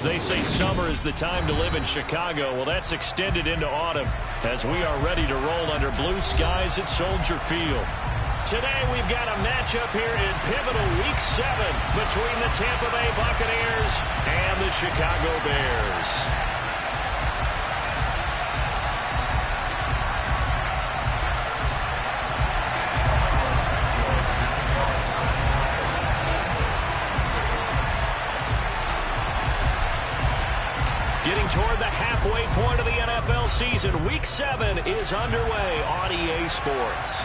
They say summer is the time to live in Chicago. Well, that's extended into autumn as we are ready to roll under blue skies at Soldier Field. Today we've got a matchup here in pivotal Week 7 between the Tampa Bay Buccaneers and the Chicago Bears. Getting toward the halfway point of the NFL season, Week 7 is underway on EA Sports.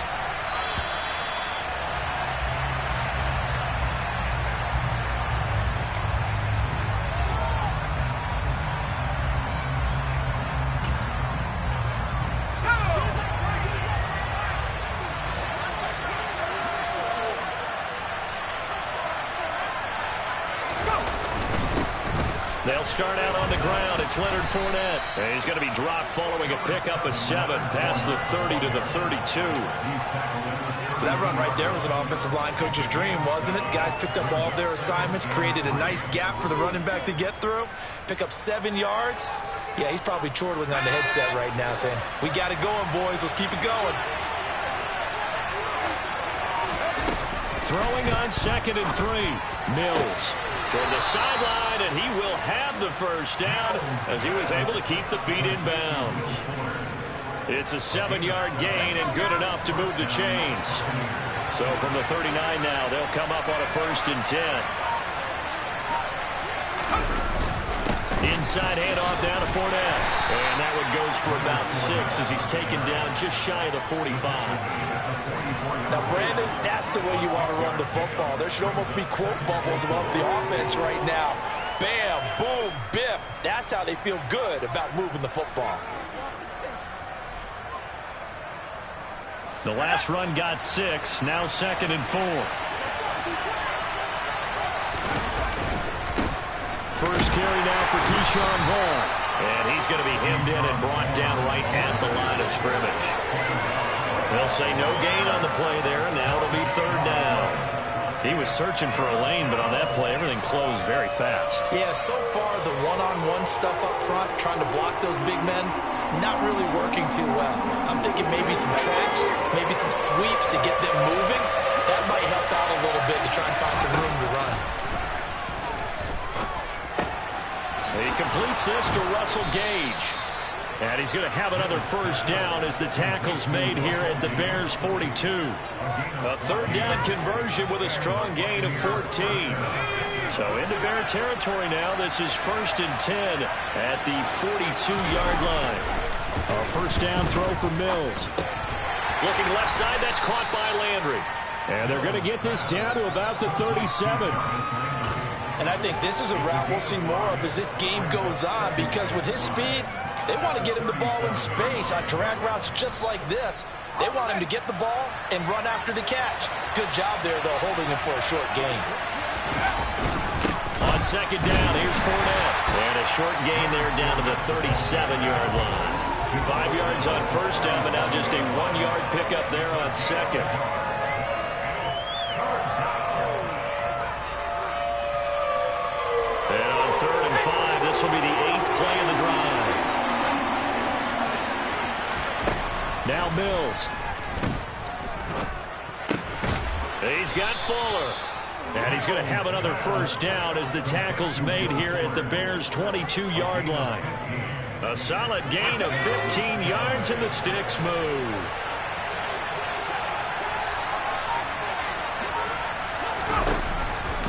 They'll start out on the ground. It's Leonard Fournette. And he's going to be dropped following a pickup of 7 past the 30 to the 32. That run right there was an offensive line coach's dream, wasn't it? Guys picked up all their assignments, created a nice gap for the running back to get through, pick up 7 yards. Yeah, he's probably chortling on the headset right now saying, we got it going, boys. Let's keep it going. Throwing on 2nd and 3. Mills toward the sideline, and he will have the first down as he was able to keep the feet in bounds. It's a 7-yard gain and good enough to move the chains. So from the 39 now, they'll come up on a 1st and 10. Inside handoff down to Fournette. And that one goes for about 6 as he's taken down just shy of the 45. Now, Brandon, that's the way you want to run the football. There should almost be quote bubbles above the offense right now. Bam, boom, biff. That's how they feel good about moving the football. The last run got 6. Now 2nd and 4. First carry now for Keyshawn Vaughn. And he's going to be hemmed in and brought down right at the line of scrimmage. They'll say no gain on the play there, and now it'll be 3rd down. He was searching for a lane, but on that play, everything closed very fast. Yeah, so far, the one-on-one stuff up front, trying to block those big men, not really working too well. I'm thinking maybe some traps, maybe some sweeps to get them moving. That might help out a little bit to try and find some room to run. He completes this to Russell Gage. And he's going to have another first down as the tackle's made here at the Bears' 42. A 3rd down conversion with a strong gain of 14. So into Bear territory now. This is 1st and 10 at the 42-yard line. A first down throw for Mills. Looking left side, that's caught by Landry. And they're going to get this down to about the 37. And I think this is a route we'll see more of as this game goes on, because with his speed, they want to get him the ball in space on drag routes just like this. They want him to get the ball and run after the catch. Good job there, though, holding him for a short gain. On 2nd down, here's Fournette. And a short gain there down to the 37-yard line. 5 yards on 1st down, but now just a 1-yard pickup there on 2nd. And on 3rd and 5, this will be the 8th play of the drive. Now Mills. He's got Fuller. And he's going to have another first down as the tackle's made here at the Bears' 22-yard line. A solid gain of 15 yards and the sticks move.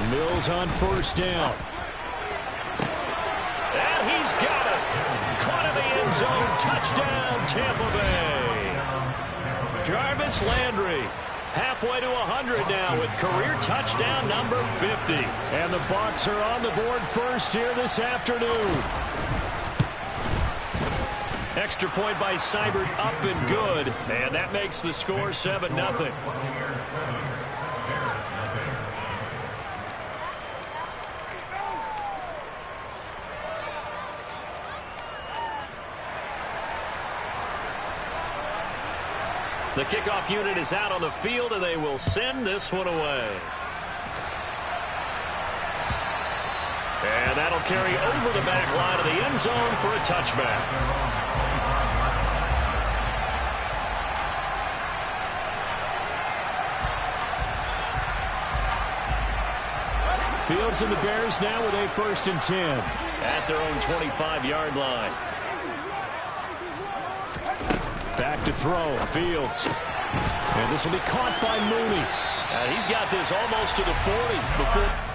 Mills on 1st down. And he's got it. Caught in the end zone. Touchdown, Tampa Bay. Jarvis Landry halfway to 100 now with career touchdown number 50. And the Bucs are on the board first here this afternoon. Extra point by Seibert up and good. And that makes the score 7-0. The kickoff unit is out on the field, and they will send this one away. And that'll carry over the back line of the end zone for a touchback. Fields and the Bears now with a 1st and 10 at their own 25-yard line. Back to throw, Fields. And this will be caught by Mooney. He's got this almost to the 40 before.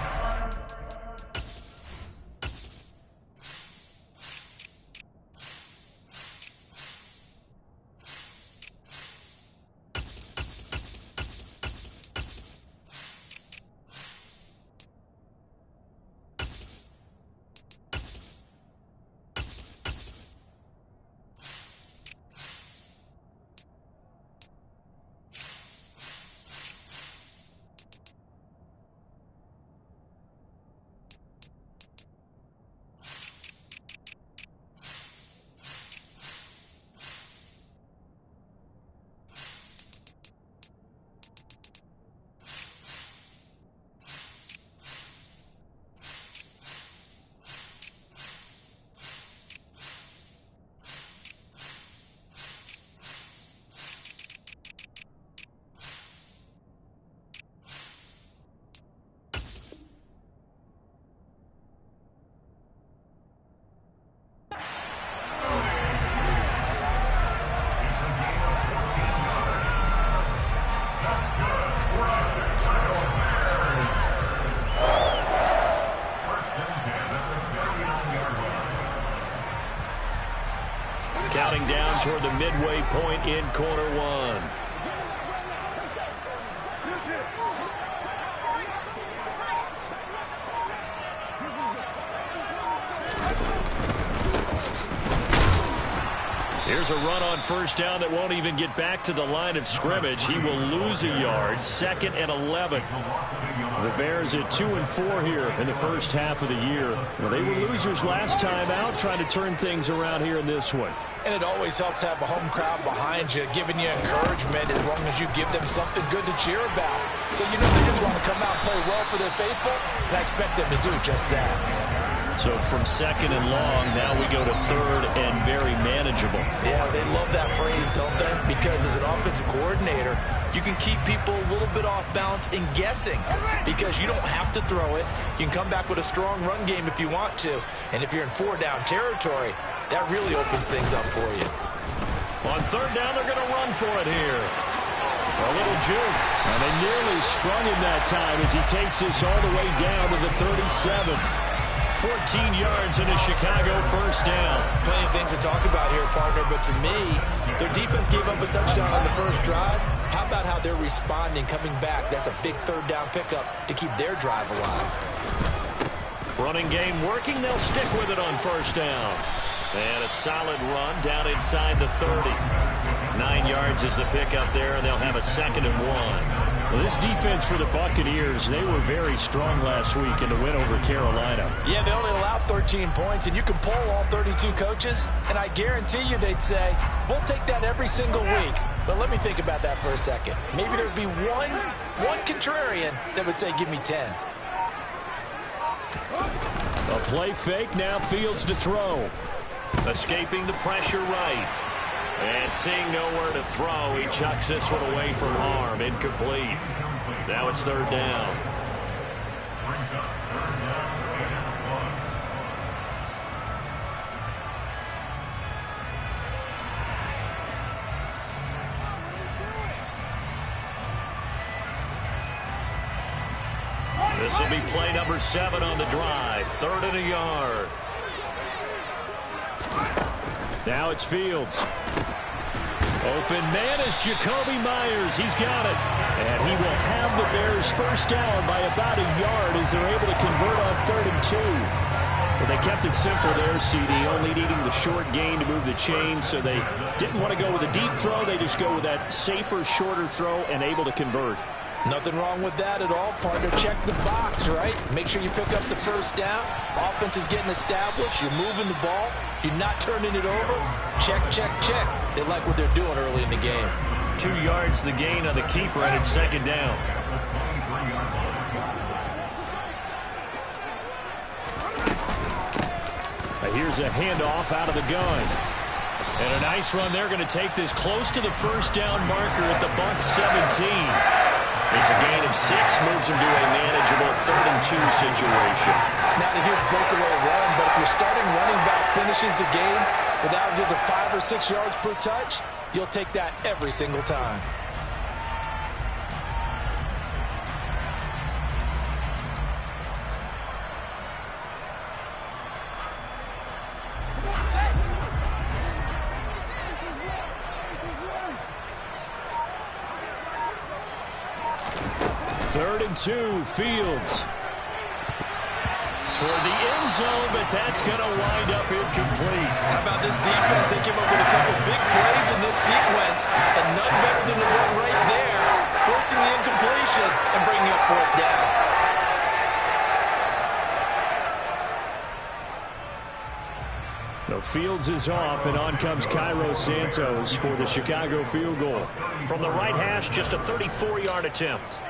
Counting down toward the midway point in quarter one. Here's a run on 1st down that won't even get back to the line of scrimmage. He will lose a yard. 2nd and 11. The Bears at 2-4 here in the first half of the year. Well, they were losers last time out, trying to turn things around here in this one. And it always helps to have a home crowd behind you, giving you encouragement as long as you give them something good to cheer about. So you know they just want to come out and play well for their faithful, and I expect them to do just that. So from 2nd and long, now we go to 3rd and very manageable. Yeah, they love that phrase, don't they? Because as an offensive coordinator, you can keep people a little bit off balance and guessing because you don't have to throw it. You can come back with a strong run game if you want to. And if you're in 4-down territory, that really opens things up for you. On 3rd down, they're going to run for it here. A little juke. And they nearly sprung him that time as he takes this all the way down to the 37. 14 yards in a Chicago 1st down. Plenty of things to talk about here, partner, but to me, their defense gave up a touchdown on the first drive. How about how they're responding, coming back? That's a big 3rd down pickup to keep their drive alive. Running game working. They'll stick with it on 1st down. And a solid run down inside the 30. 9 yards is the pickup there, and they'll have a 2nd and 1. Well, this defense for the Buccaneers, they were very strong last week in the win over Carolina. Yeah, they only allowed 13 points, and you can poll all 32 coaches, and I guarantee you they'd say, we'll take that every single week. But let me think about that for a second. Maybe there'd be one contrarian that would say, give me 10. A play fake, now Fields to throw. Escaping the pressure right. And seeing nowhere to throw, he chucks this one away from arm. Incomplete. Now it's 3rd down. This will be play number 7 on the drive. 3rd and a yard. Now it's Fields. Open man is Jacoby Myers. He's got it. And he will have the Bears 1st down by about a yard as they're able to convert on 3rd and 2. Well, they kept it simple there, CD, only needing the short gain to move the chain, so they didn't want to go with a deep throw. They just go with that safer, shorter throw and able to convert. Nothing wrong with that at all, partner. Check the box, right? Make sure you pick up the 1st down. Offense is getting established. You're moving the ball. You're not turning it over. Check, check, check. They like what they're doing early in the game. 2 yards the gain on the keeper, and it's 2nd down. here's a handoff out of the gun. And a nice run there, going to take this close to the first down marker at the Bucs 17. It's a gain of 6, moves him to a manageable 3rd and 2 situation. It's not a huge breakaway run, but if your starting running back finishes the game with averages of 5 or 6 yards per touch, you'll take that every single time. Third and 2, Fields. Toward the end zone, but that's going to wind up incomplete. How about this defense? They came up with a couple big plays in this sequence, and none better than the run right there, forcing the incompletion and bringing up 4th down. The Fields is off, and on comes Cairo Santos for the Chicago field goal. From the right hash, just a 34-yard attempt.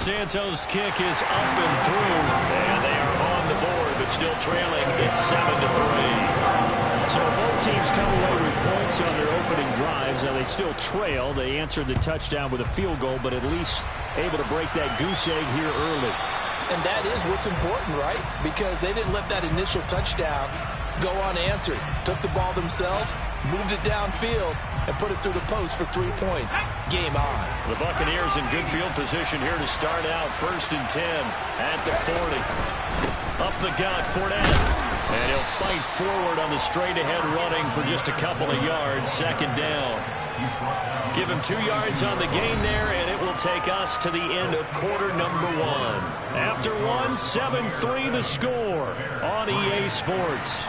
Santos' kick is up and through, and they are on the board, but still trailing. It's 7-3. So both teams come away with points on their opening drives. Now they still trail. They answered the touchdown with a field goal, but at least able to break that goose egg here early. And that is what's important, right? Because they didn't let that initial touchdown go unanswered. Took the ball themselves, moved it downfield, and put it through the post for 3 points. Game on. The Buccaneers in good field position here to start out. 1st and 10 at the 40. Up the gut, Fournette. And he'll fight forward on the straight-ahead running for just a couple of yards. 2nd down. Give him 2 yards on the gain there, and it will take us to the end of quarter number 1. After 1, 7-3 the score on EA Sports.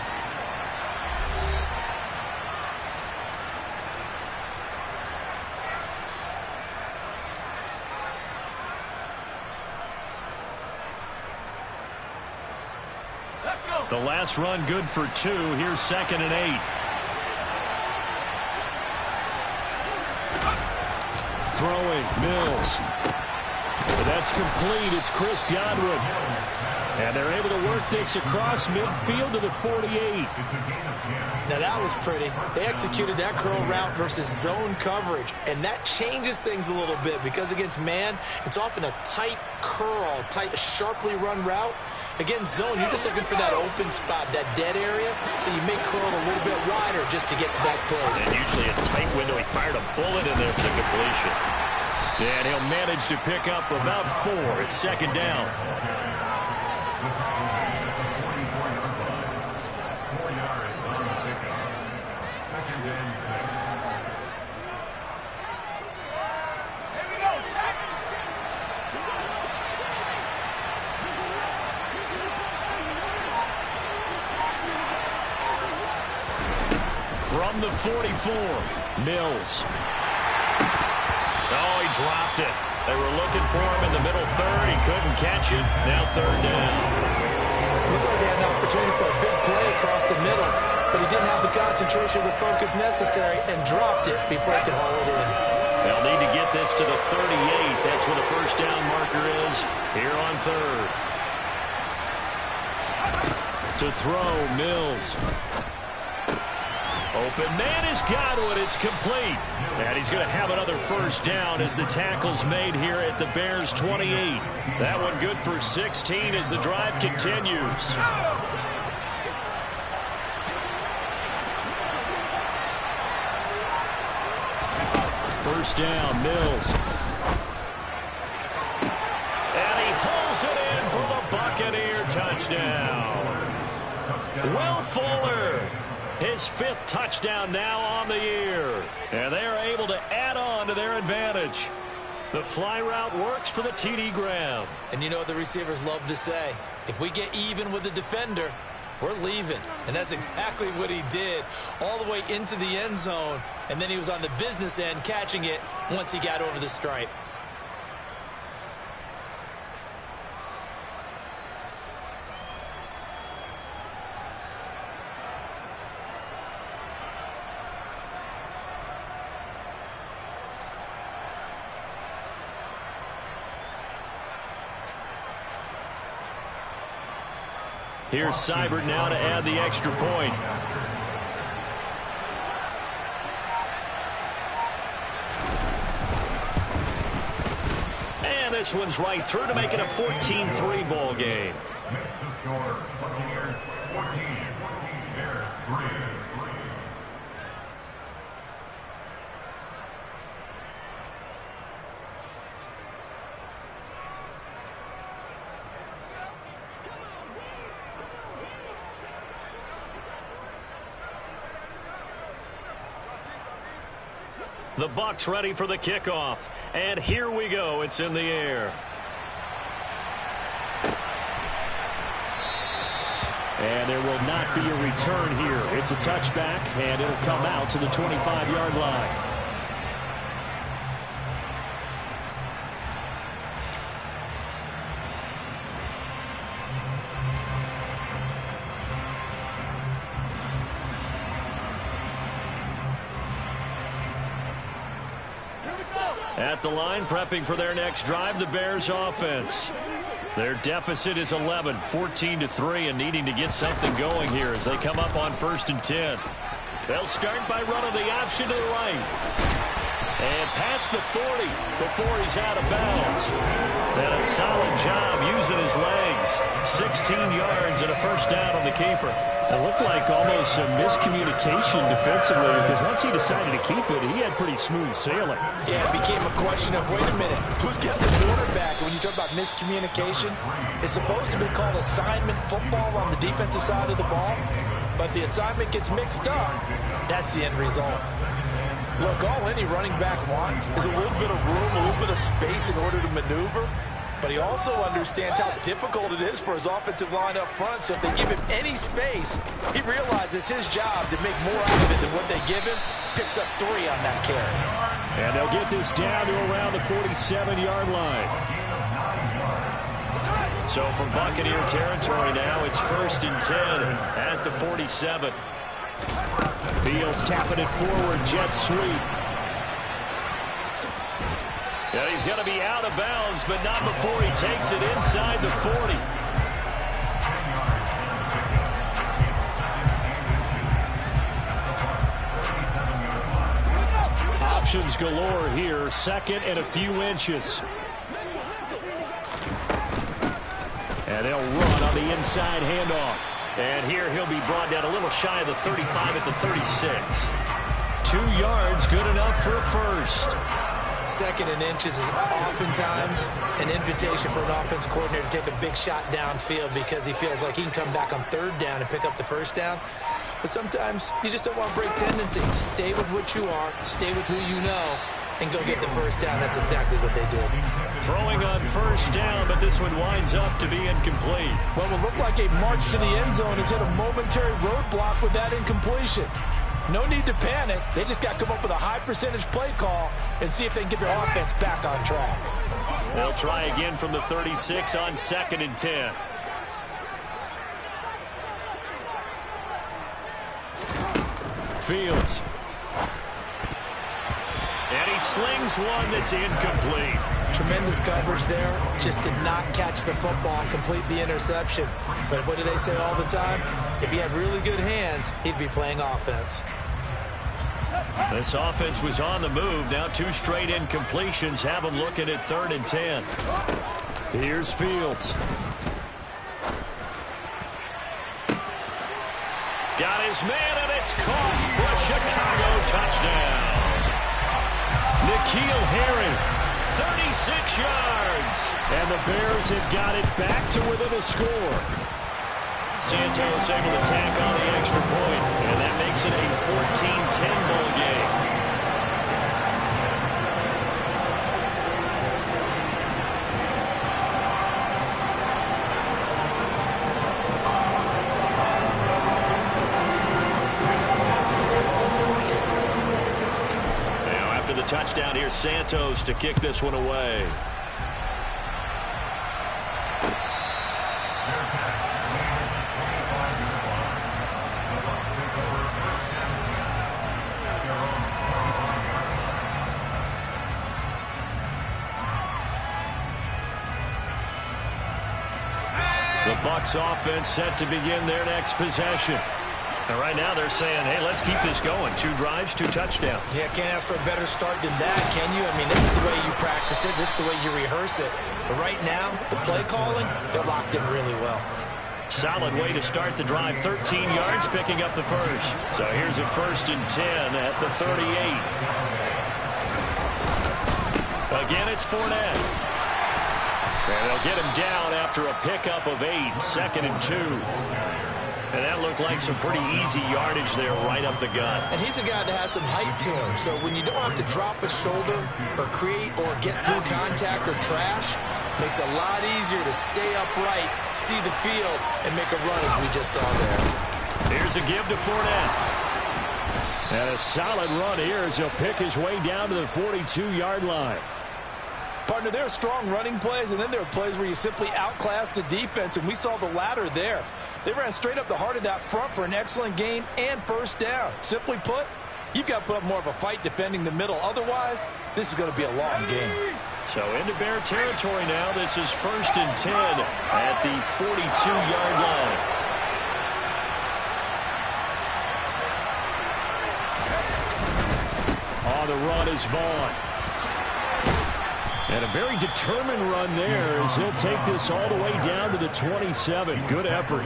The last run good for 2. Here's 2nd and 8. Throwing, Mills. That's complete. It's Chris Godwin. And they're able to work this across midfield to the 48. Now that was pretty. They executed that curl route versus zone coverage, and that changes things a little bit because against man, it's often a tight curl, tight, sharply run route. Against zone, you're just looking for that open spot, that dead area, so you may curl a little bit wider just to get to that place. And usually a tight window. He fired a bullet in there for the completion. And he'll manage to pick up about 4. It's 2nd down. From the 44, Mills. Oh, he dropped it. They were looking for him in the middle 3rd. He couldn't catch it. Now 3rd down. Looked like they had an opportunity for a big play across the middle, but he didn't have the concentration or the focus necessary and dropped it before he could haul it in. They'll need to get this to the 38. That's where the first down marker is here on 3rd. To throw, Mills. Open man is Godwin. It's complete. And he's going to have another first down as the tackle's made here at the Bears 28. That one good for 16 as the drive continues. First down, Mills. And he holds it in for the Buccaneer touchdown. Will Fuller. His 5th touchdown now on the year. And they are able to add on to their advantage. The fly route works for the TD Graham. And you know what the receivers love to say? If we get even with the defender, we're leaving. And that's exactly what he did all the way into the end zone. And then he was on the business end catching it once he got over the stripe. Here's Seibert now to add the extra point. And this one's right through to make it a 14-3 ball game. Next to score, Buccaneers 14, Bears 3. The Bucs ready for the kickoff. And here we go. It's in the air. And there will not be a return here. It's a touchback, and it'll come out to the 25-yard line. At the line, prepping for their next drive, the Bears offense. Their deficit is 11, 14-3, and needing to get something going here as they come up on 1st and 10. They'll start by running the option to the right. And past the 40 before he's out of bounds. And a solid job using his legs. 16 yards and a first down on the keeper. It looked like almost a miscommunication defensively because once he decided to keep it, he had pretty smooth sailing. Yeah, it became a question of, wait a minute, who's got the quarterback? When you talk about miscommunication, it's supposed to be called assignment football on the defensive side of the ball, but the assignment gets mixed up. That's the end result. Look, all any running back wants is a little bit of room, a little bit of space in order to maneuver. But he also understands how difficult it is for his offensive line up front. So if they give him any space, he realizes his job to make more out of it than what they give him. Picks up 3 on that carry. And they'll get this down to around the 47-yard line. So from Buccaneer territory now, it's 1st and 10 at the 47. Fields tapping it forward, jet sweep. Yeah, he's going to be out of bounds, but not before he takes it inside the 40. Options galore here, 2nd and a few inches. And they'll run on the inside handoff. And here he'll be brought down a little shy of the 35 at the 36. 2 yards, good enough for a first. 2nd and inches is oftentimes an invitation for an offense coordinator to take a big shot downfield because he feels like he can come back on 3rd down and pick up the first down. But sometimes you just don't want to break tendency. Stay with what you are, stay with who you know, and go get the first down. That's exactly what they did. Throwing on 1st down, but this one winds up to be incomplete. Well, it looked like a march to the end zone has hit a momentary roadblock with that incompletion. No need to panic. They just got to come up with a high percentage play call and see if they can get their offense back on track. They'll try again from the 36 on 2nd and 10. Fields. And he slings one that's incomplete. Tremendous coverage there. Just did not catch the football and complete the interception. But what do they say all the time? If he had really good hands, he'd be playing offense. This offense was on the move. Now 2 straight incompletions have them looking at 3rd and 10. Here's Fields. Got his man, and it's caught for a Chicago touchdown. N'Keal Harry. 36 yards. And the Bears have got it back to within a score. Santos able to tack on the extra point, and that makes it a 14-10 ball game. Now after the touchdown, here's Santos to kick this one away. Bucs offense set to begin their next possession. And right now they're saying, hey, let's keep this going. 2 drives, 2 touchdowns. Yeah, can't ask for a better start than that, can you? I mean, this is the way you practice it. This is the way you rehearse it. But right now, the play calling, they're locked in really well. Solid way to start the drive. 13 yards, picking up the first. So here's a 1st and 10 at the 38. Again, it's Fournette. And they'll get him down after a pickup of 8. 2nd and 2. And that looked like some pretty easy yardage there right up the gut. And he's a guy that has some height to him. So when you don't have to drop a shoulder or create or get through contact or trash, makes it a lot easier to stay upright, see the field, and make a run as we just saw there. Here's a give to Fournette. And a solid run here as he'll pick his way down to the 42-yard line. Partner, there are strong running plays, and then there are plays where you simply outclass the defense, and we saw the latter there. They ran straight up the heart of that front for an excellent gain and 1st down. Simply put, you've got to put up more of a fight defending the middle. Otherwise, this is going to be a long game. So into Bear territory now. This is 1st and 10 at the 42-yard line. On the run is Vaughn. And a very determined run there as he'll take this all the way down to the 27. Good effort.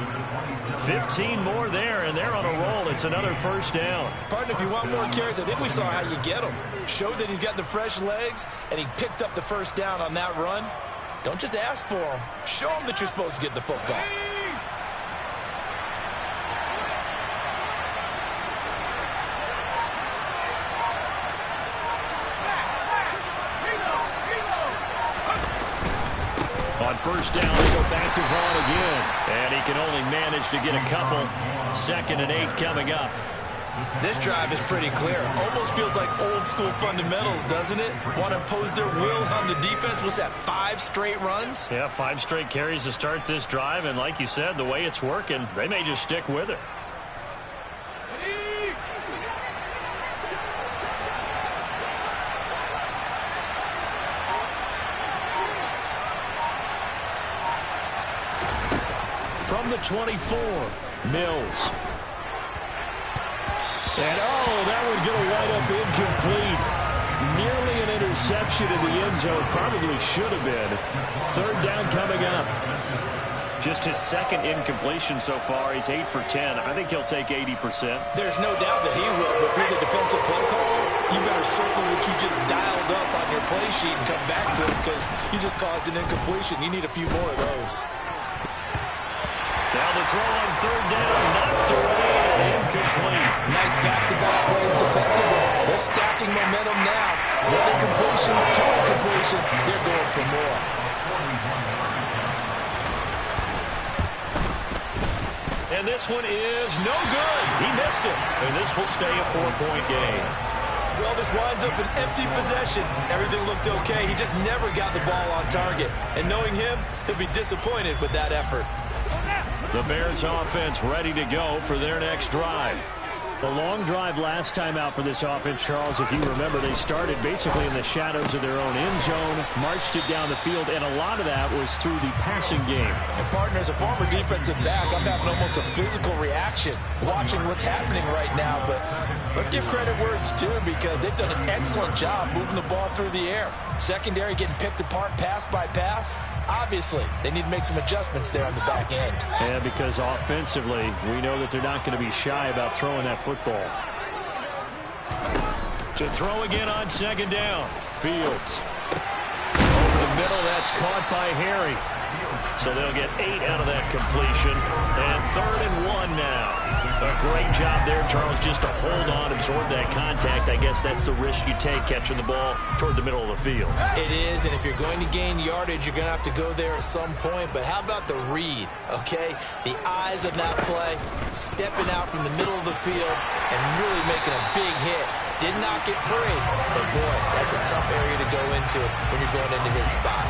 15 more there, and they're on a roll. It's another 1st down. Partner, if you want more carries, I think we saw how you get him. Showed that he's got the fresh legs, and he picked up the 1st down on that run. Don't just ask for him. Show him that you're supposed to get the football. On 1st down, they go back to Vaughn again. And he can only manage to get a couple. 2nd and 8 coming up. This drive is pretty clear. Almost feels like old school fundamentals, doesn't it? Want to impose their will on the defense. What's that, 5 straight runs? Yeah, 5 straight carries to start this drive. And like you said, the way it's working, they may just stick with it. From the 24, Mills. And that would get a wide up incomplete. Nearly an interception in the end zone. Probably should have been. 3rd down coming up. Just his 2nd incompletion so far. He's 8 for 10. I think he'll take 80%. There's no doubt that he will, but if you're the defensive play caller, you better circle what you just dialed up on your play sheet and come back to it because you just caused an incompletion. You need a few more of those. Now the throw on 3rd down, knocked away and incomplete. Nice back-to-back plays defensively. They're stacking momentum now. 1 incompletion, 2 incompletion. They're going for more. And this one is no good. He missed it. And this will stay a 4-point game. Well, this winds up an empty possession. Everything looked okay. He just never got the ball on target. And knowing him, he'll be disappointed with that effort. The Bears offense ready to go for their next drive. The long drive last time out for this offense, Charles, if you remember, they started basically in the shadows of their own end zone, marched it down the field, and a lot of that was through the passing game. And partner, as a former defensive back, I'm having almost a physical reaction watching what's happening right now. But let's give credit where it's due because they've done an excellent job moving the ball through the air. Secondary getting picked apart pass by pass. Obviously, they need to make some adjustments there on the back end. Yeah, because offensively, we know that they're not going to be shy about throwing that football. To throw again on 2nd down. Fields. Over the middle, that's caught by Harry. So they'll get 8 out of that completion. And 3rd and 1 now. A great job there, Charles, just to hold on, absorb that contact. I guess that's the risk you take catching the ball toward the middle of the field. It is, and if you're going to gain yardage, you're going to have to go there at some point. But how about the read, okay? The eyes of that play, stepping out from the middle of the field and really making a big hit. Did not get free, but boy, that's a tough area to go into when you're going into his spot.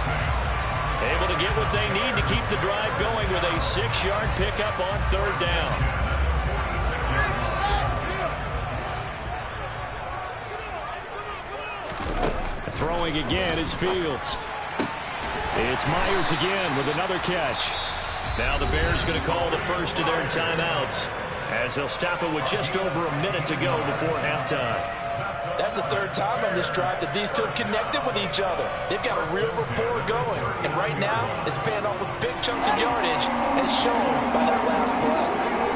Able to get what they need to keep the drive going with a 6-yard pickup on 3rd down. Throwing again is Fields. It's Myers again with another catch. Now the Bears going to call the first of their timeouts as they'll stop it with just over a minute to go before halftime. That's the third time on this drive that these two have connected with each other. They've got a real rapport going. And right now, it's paying off with big chunks of yardage, as shown by that last play.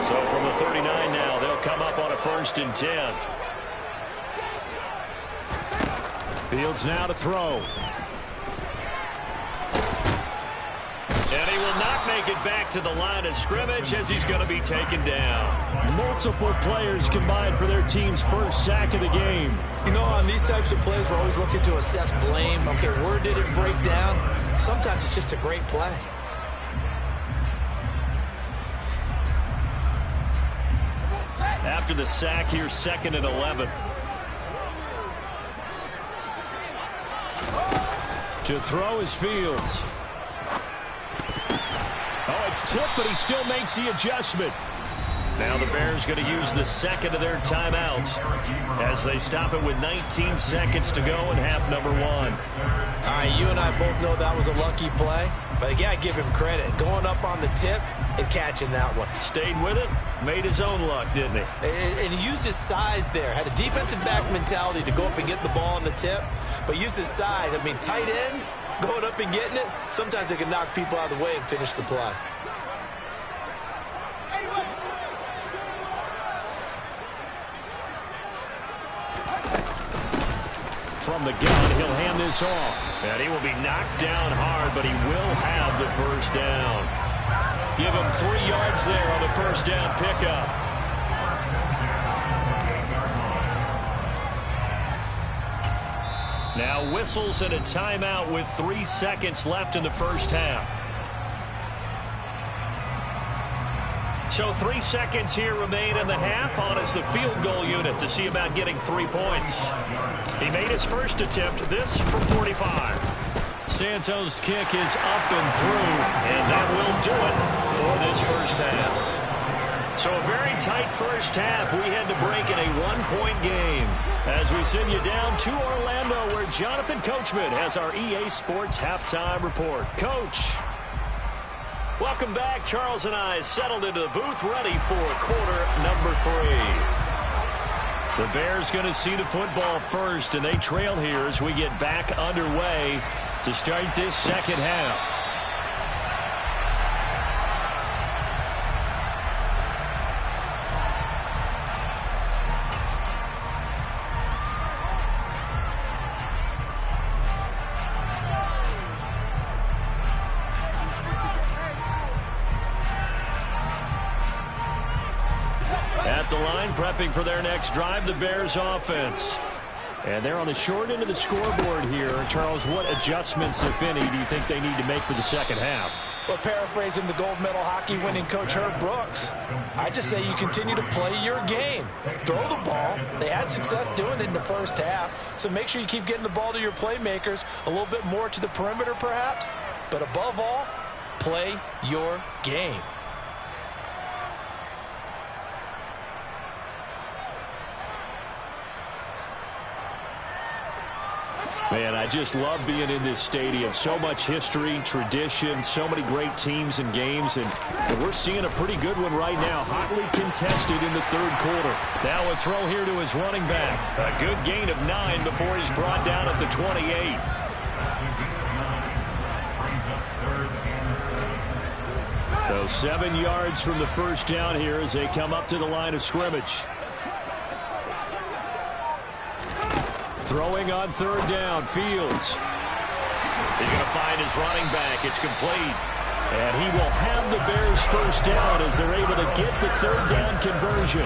So from the 39 now, they'll come up on a 1st and 10. Fields now to throw. And he will not make it back to the line of scrimmage as he's going to be taken down. Multiple players combined for their team's first sack of the game. You know, on these types of plays, we're always looking to assess blame. Okay, where did it break down? Sometimes it's just a great play. After the sack, here's 2nd and 11. To throw is Fields. Oh, it's tipped, but he still makes the adjustment. Now the Bears going to use the second of their timeouts as they stop it with 19 seconds to go in half number 1. All right, you and I both know that was a lucky play, but I got to give him credit. Going up on the tip and catching that one. Stayed with it, made his own luck, didn't he? And he used his size there. Had a defensive back mentality to go up and get the ball on the tip, but used his size. I mean, tight ends going up and getting it, sometimes they can knock people out of the way and finish the play. From the gun, he'll hand this off. And he will be knocked down hard, but he will have the first down. Give him 3 yards there on the first down pickup. Now whistles and a timeout with 3 seconds left in the first half. So 3 seconds here remain in the half. On is the field goal unit to see about getting 3 points. He made his first attempt, this from 45. Santos' kick is up and through, and that will do it for this first half. So a very tight first half. We had to break in a 1-point game as we send you down to Orlando, where Jonathan Coachman has our EA Sports halftime report. Coach. Welcome back. Charles and I settled into the booth, ready for quarter number 3. The Bears going to see the football first, and they trail here as we get back underway to start this second half. At the line, prepping for their next drive, the Bears offense. And they're on the short end of the scoreboard here. Charles, what adjustments, if any, do you think they need to make for the second half? Well, paraphrasing the gold medal hockey winning coach Herb Brooks, I just say you continue to play your game. Throw the ball. They had success doing it in the first half, so make sure you keep getting the ball to your playmakers, a little bit more to the perimeter perhaps, but above all, play your game. Man, I just love being in this stadium. So much history, tradition, so many great teams and games, and we're seeing a pretty good one right now, hotly contested in the third quarter. Now a throw here to his running back. A good gain of 9 before he's brought down at the 28. So 7 yards from the first down here as they come up to the line of scrimmage. Throwing on third down, Fields. He's going to find his running back. It's complete. And he will have the Bears first down as they're able to get the third down conversion.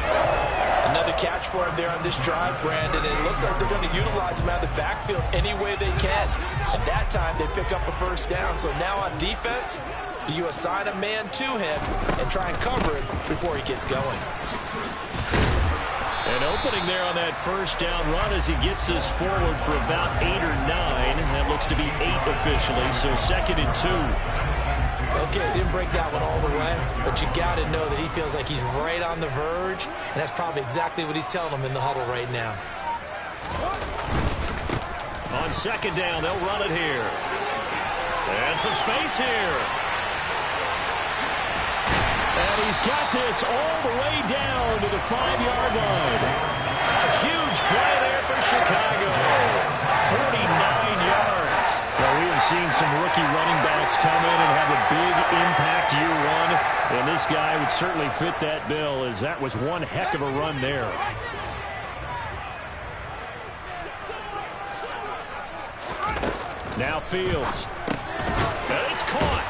Another catch for him there on this drive, Brandon. And it looks like they're going to utilize him out of the backfield any way they can. And that time they pick up a first down. So now on defense, you assign a man to him and try and cover it before he gets going. An opening there on that first down run as he gets this forward for about 8 or 9. That looks to be 8 officially, so 2nd and 2. Okay, didn't break that one all the way, but you got to know that he feels like he's right on the verge, and that's probably exactly what he's telling them in the huddle right now. On second down, they'll run it here. And some space here. And he's got this all the way down to the 5-yard line. A huge play there for Chicago. 49 yards. Well, we have seen some rookie running backs come in and have a big impact year one. And this guy would certainly fit that bill, as that was one heck of a run there. Now Fields. And it's caught.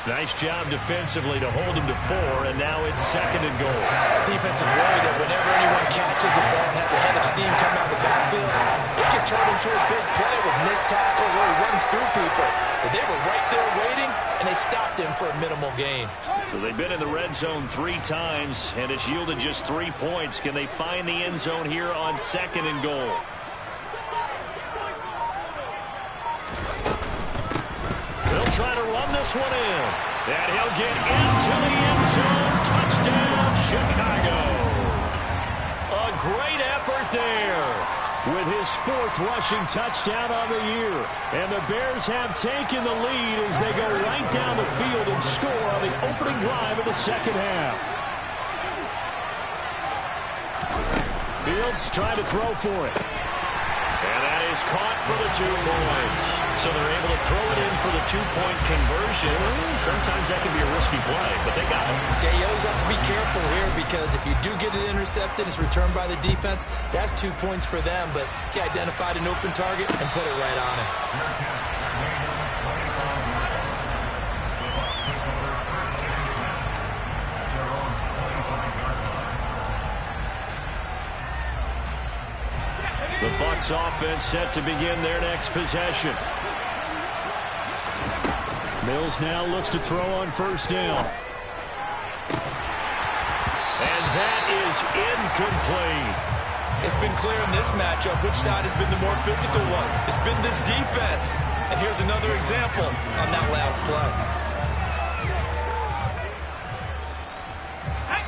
Nice job defensively to hold him to 4, and now it's 2nd and goal. Defense is worried that whenever anyone catches the ball and has a head of steam come out of the backfield, it can turn into a big play with missed tackles or he runs through people. But they were right there waiting, and they stopped him for a minimal gain. So they've been in the red zone 3 times, and it's yielded just 3 points. Can they find the end zone here on 2nd and goal? They'll try to run this one in. And he'll get into the end zone. Touchdown, Chicago. A great effort there. With his 4th rushing touchdown on the year. And the Bears have taken the lead as they go right down the field and score on the opening drive of the second half. Fields trying to throw for it. And that is caught for the 2 points. So they're able to throw it in for the 2-point conversion. Sometimes that can be a risky play, but they got it. Yeah, you always have to be careful here because if you do get it intercepted, it's returned by the defense. That's 2 points for them, but he identified an open target and put it right on him. The Bucs offense set to begin their next possession. Mills now looks to throw on 1st down. And that is incomplete. It's been clear in this matchup which side has been the more physical one. It's been this defense. And here's another example on that last play.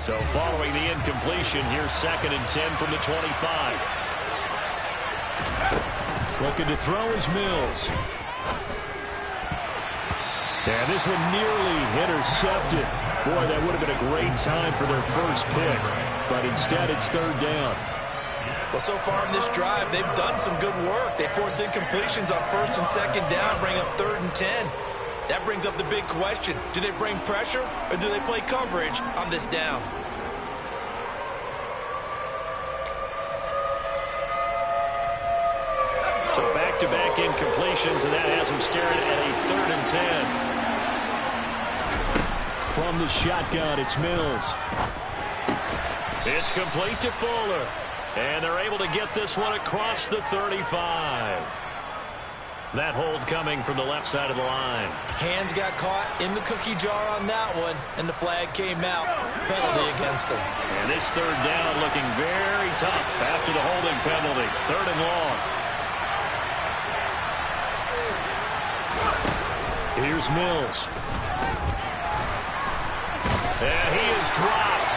So following the incompletion, here's 2nd and 10 from the 25. Looking to throw is Mills. And this one nearly intercepted. Boy, that would have been a great time for their first pick. But instead, it's 3rd down. Well, so far in this drive, they've done some good work. They force incompletions on 1st and 2nd down, bring up 3rd and 10. That brings up the big question. Do they bring pressure or do they play coverage on this down? So back-to-back incompletions, and that has them staring at a 3rd and 10. From the shotgun, it's Mills. It's complete to Fuller. And they're able to get this one across the 35. That hold coming from the left side of the line. Hands got caught in the cookie jar on that one, and the flag came out. Penalty against them. And this 3rd down looking very tough after the holding penalty. 3rd and long. Here's Mills. And he is dropped.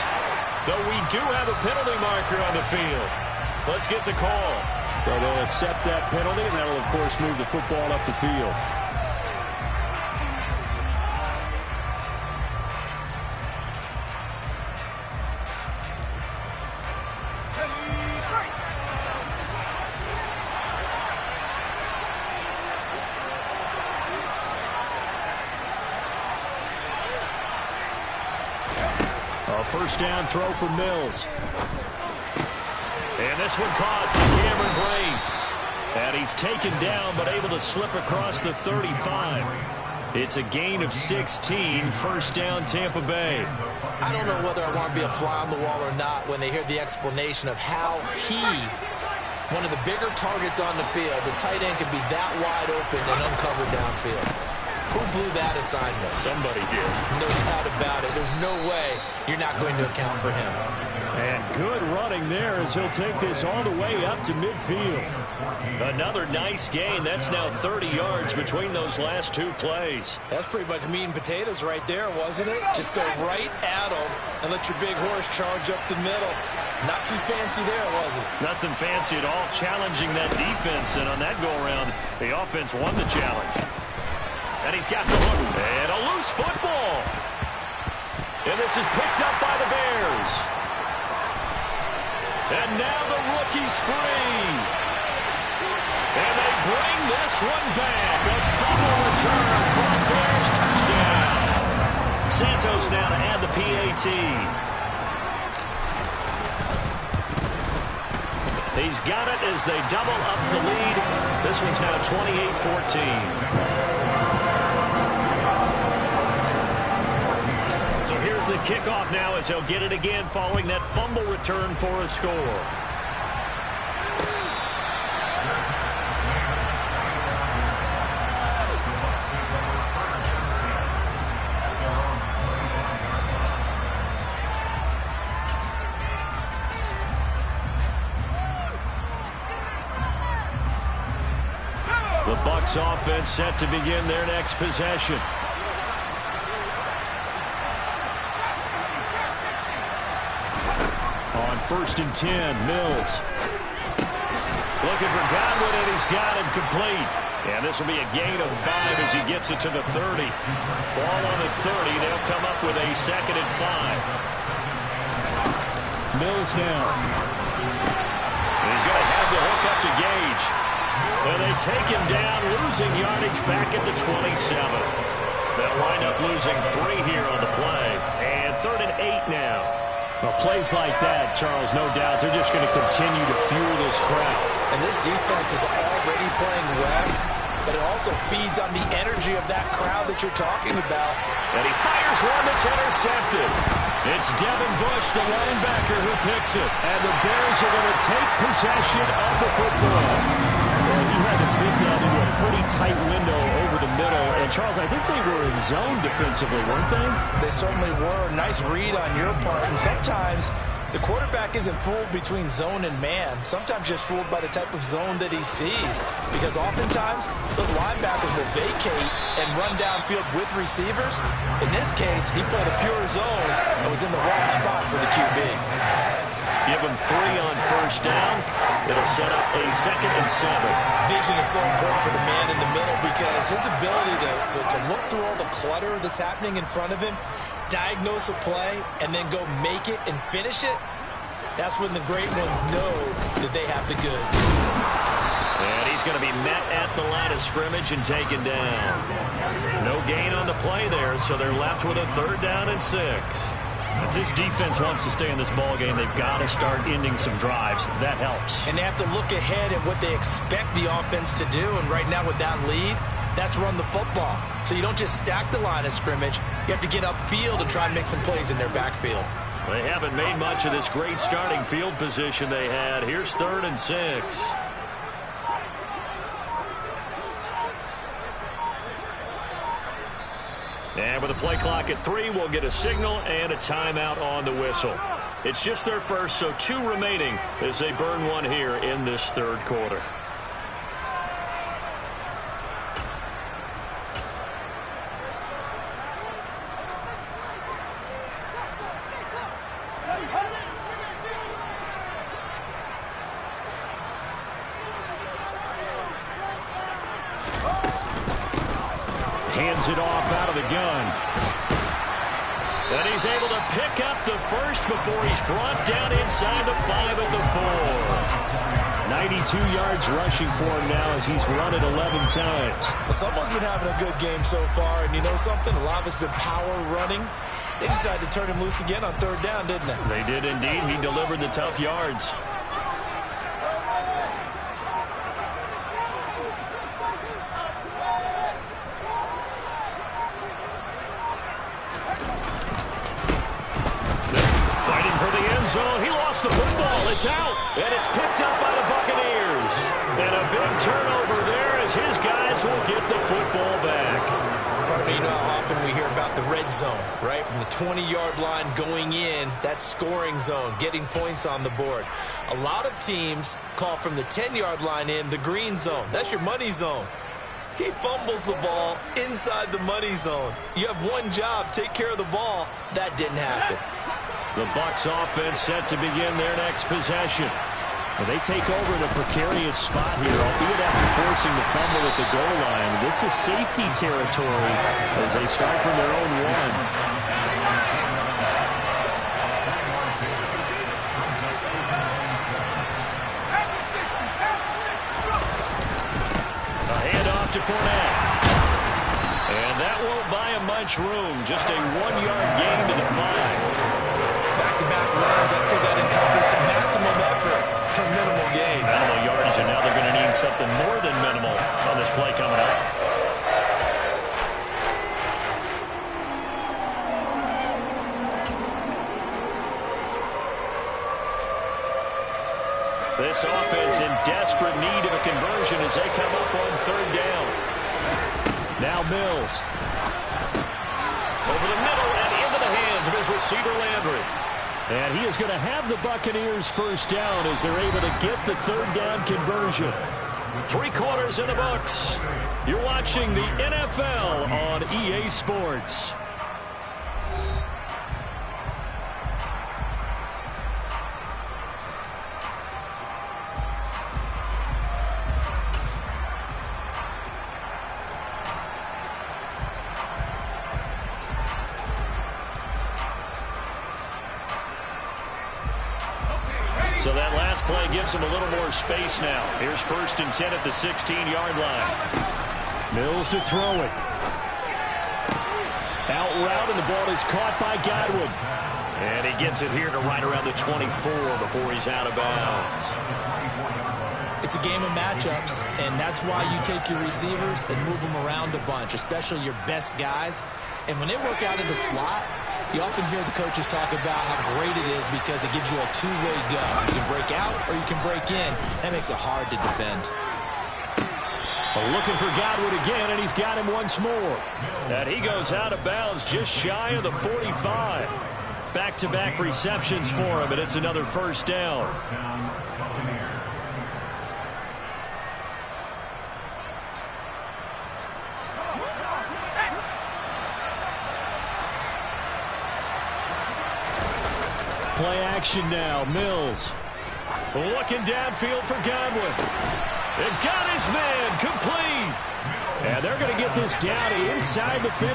Though we do have a penalty marker on the field. Let's get the call. So they'll accept that penalty, and that'll, of course, move the football up the field. A 1st down throw for Mills. And this one caught by Cameron Braid. And he's taken down but able to slip across the 35. It's a gain of 16. 1st down, Tampa Bay. I don't know whether I want to be a fly on the wall or not when they hear the explanation of how one of the bigger targets on the field, the tight end can be that wide open and uncovered downfield. Who blew that assignment? Somebody did. No doubt about it. There's no way you're not going to account for him. And good running there as he'll take this all the way up to midfield. Another nice gain. That's now 30 yards between those last 2 plays. That's pretty much meat and potatoes right there, wasn't it? Just go right at him and let your big horse charge up the middle. Not too fancy there, was it? Nothing fancy at all. Challenging that defense, and on that go-around, the offense won the challenge. And he's got the hook. And a loose football. And this is picked up by the Bears. And now the rookie's free. And they bring this one back. A fumble return for a Bears touchdown. Santos now to add the PAT. He's got it as they double up the lead. This one's now 28-14. So here's the kickoff now as he'll get it again following that fumble return for a score. The Bucs offense set to begin their next possession. On 1st and 10, Mills. Looking for Godwin, and he's got him complete. And this will be a gain of 5 as he gets it to the 30. Ball on the 30. They'll come up with a 2nd and 5. Mills now. He's going to have the hook up to Gage. And they take him down, losing yardage back at the 27. They'll wind up losing 3 here on the play. And 3rd and 8 now. Well, plays like that, Charles, no doubt, they're just going to continue to fuel this crowd. And this defense is already playing well, but it also feeds on the energy of that crowd that you're talking about. And he fires one that's intercepted. It's Devin Bush, the linebacker, who picks it. And the Bears are going to take possession of the football. Well, he had to fit that into a pretty tight window over the middle. And, Charles, I think they were in zone defensively, weren't they? They certainly were. Nice read on your part. And sometimes the quarterback isn't fooled between zone and man. Sometimes just fooled by the type of zone that he sees. Because oftentimes, those linebackers will vacate and run downfield with receivers. In this case, he played a pure zone and was in the wrong spot for the QB. Give him 3 on 1st down. It'll set up a 2nd and 7. Vision is so important for the man in the middle because his ability to look through all the clutter that's happening in front of him, diagnose a play, and then go make it and finish it, that's when the great ones know that they have the goods. And he's going to be met at the line of scrimmage and taken down. No gain on the play there, so they're left with a 3rd down and 6. If this defense wants to stay in this ballgame, they've got to start ending some drives. That helps. And they have to look ahead at what they expect the offense to do. And right now with that lead, that's run the football. So you don't just stack the line of scrimmage. You have to get upfield and try and make some plays in their backfield. They haven't made much of this great starting field position they had. Here's 3rd and 6. And with a play clock at 3, we'll get a signal and a timeout on the whistle. It's just their first, so 2 remaining as they burn one here in this 3rd quarter. Hands it off out of the gun. And he's able to pick up the first before he's brought down inside the 5 at the 4. 92 yards rushing for him now as he's run it 11 times. Well, someone's been having a good game so far, and you know something? A lot of it's been power running. They decided to turn him loose again on 3rd down, didn't they? They did indeed. He delivered the tough yards. Zone. He lost the football. It's out. And it's picked up by the Buccaneers. And a big turnover there as his guys will get the football back. Pardon me, you know how often we hear about the red zone, right? From the 20-yard line going in, that scoring zone, getting points on the board. A lot of teams call from the 10-yard line in the green zone. That's your money zone. He fumbles the ball inside the money zone. You have one job, take care of the ball. That didn't happen. The Bucs offense set to begin their next possession. Well, they take over in a precarious spot here, albeit after forcing the fumble at the goal line. This is safety territory as they start from their own 1. Fournette. And that won't buy him much room. Just a 1-yard gain to the 5. Back-to-back runs, I'd say that encompassed maximum effort for minimal gain. Minimal yardage, and now they're going to need something more than minimal on this play coming up. This offense in desperate need of a conversion as they come up on 3rd down. Now Mills. Over the middle and into the hands of his receiver Landry. And he is going to have the Buccaneers 1st down as they're able to get the 3rd down conversion. 3 quarters in the books. You're watching the NFL on EA Sports. So that last play gives him a little more space now. Here's 1st and 10 at the 16-yard line. Mills to throw it. Out route, and the ball is caught by Godwin. And he gets it here to right around the 24 before he's out of bounds. It's a game of matchups, and that's why you take your receivers and move them around a bunch, especially your best guys. And when they work out of the slot, you often hear the coaches talk about how great it is because it gives you a two-way go. You can break out or you can break in. That makes it hard to defend. Looking for Godwin again, and he's got him once more. And he goes out of bounds just shy of the 45. Back-to-back receptions for him, and it's another 1st down. Play action now. Mills. Looking downfield for Godwin. And got his man complete. And they're going to get this down inside the 15.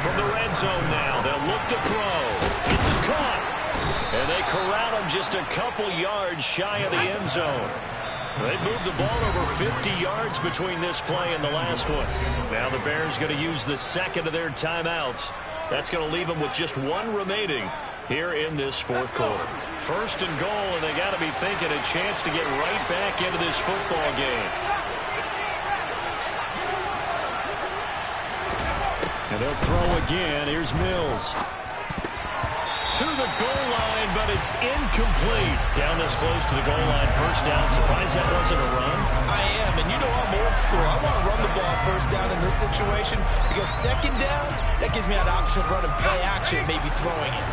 From the red zone now, they'll look to throw. This is caught. And they corral him just a couple yards shy of the end zone. They moved the ball over 50 yards between this play and the last one. Now the Bears going to use the 2nd of their timeouts. That's going to leave them with just 1 remaining here in this 4th quarter. 1st and goal, and they got to be thinking a chance to get right back into this football game. And they'll throw again. Here's Mills. To the goal line, but it's incomplete. Down this close to the goal line, 1st down. Surprised that wasn't a run? I am, and you know I'm old school. I want to run the ball 1st down in this situation because 2nd down, that gives me an option of running play action, maybe throwing it.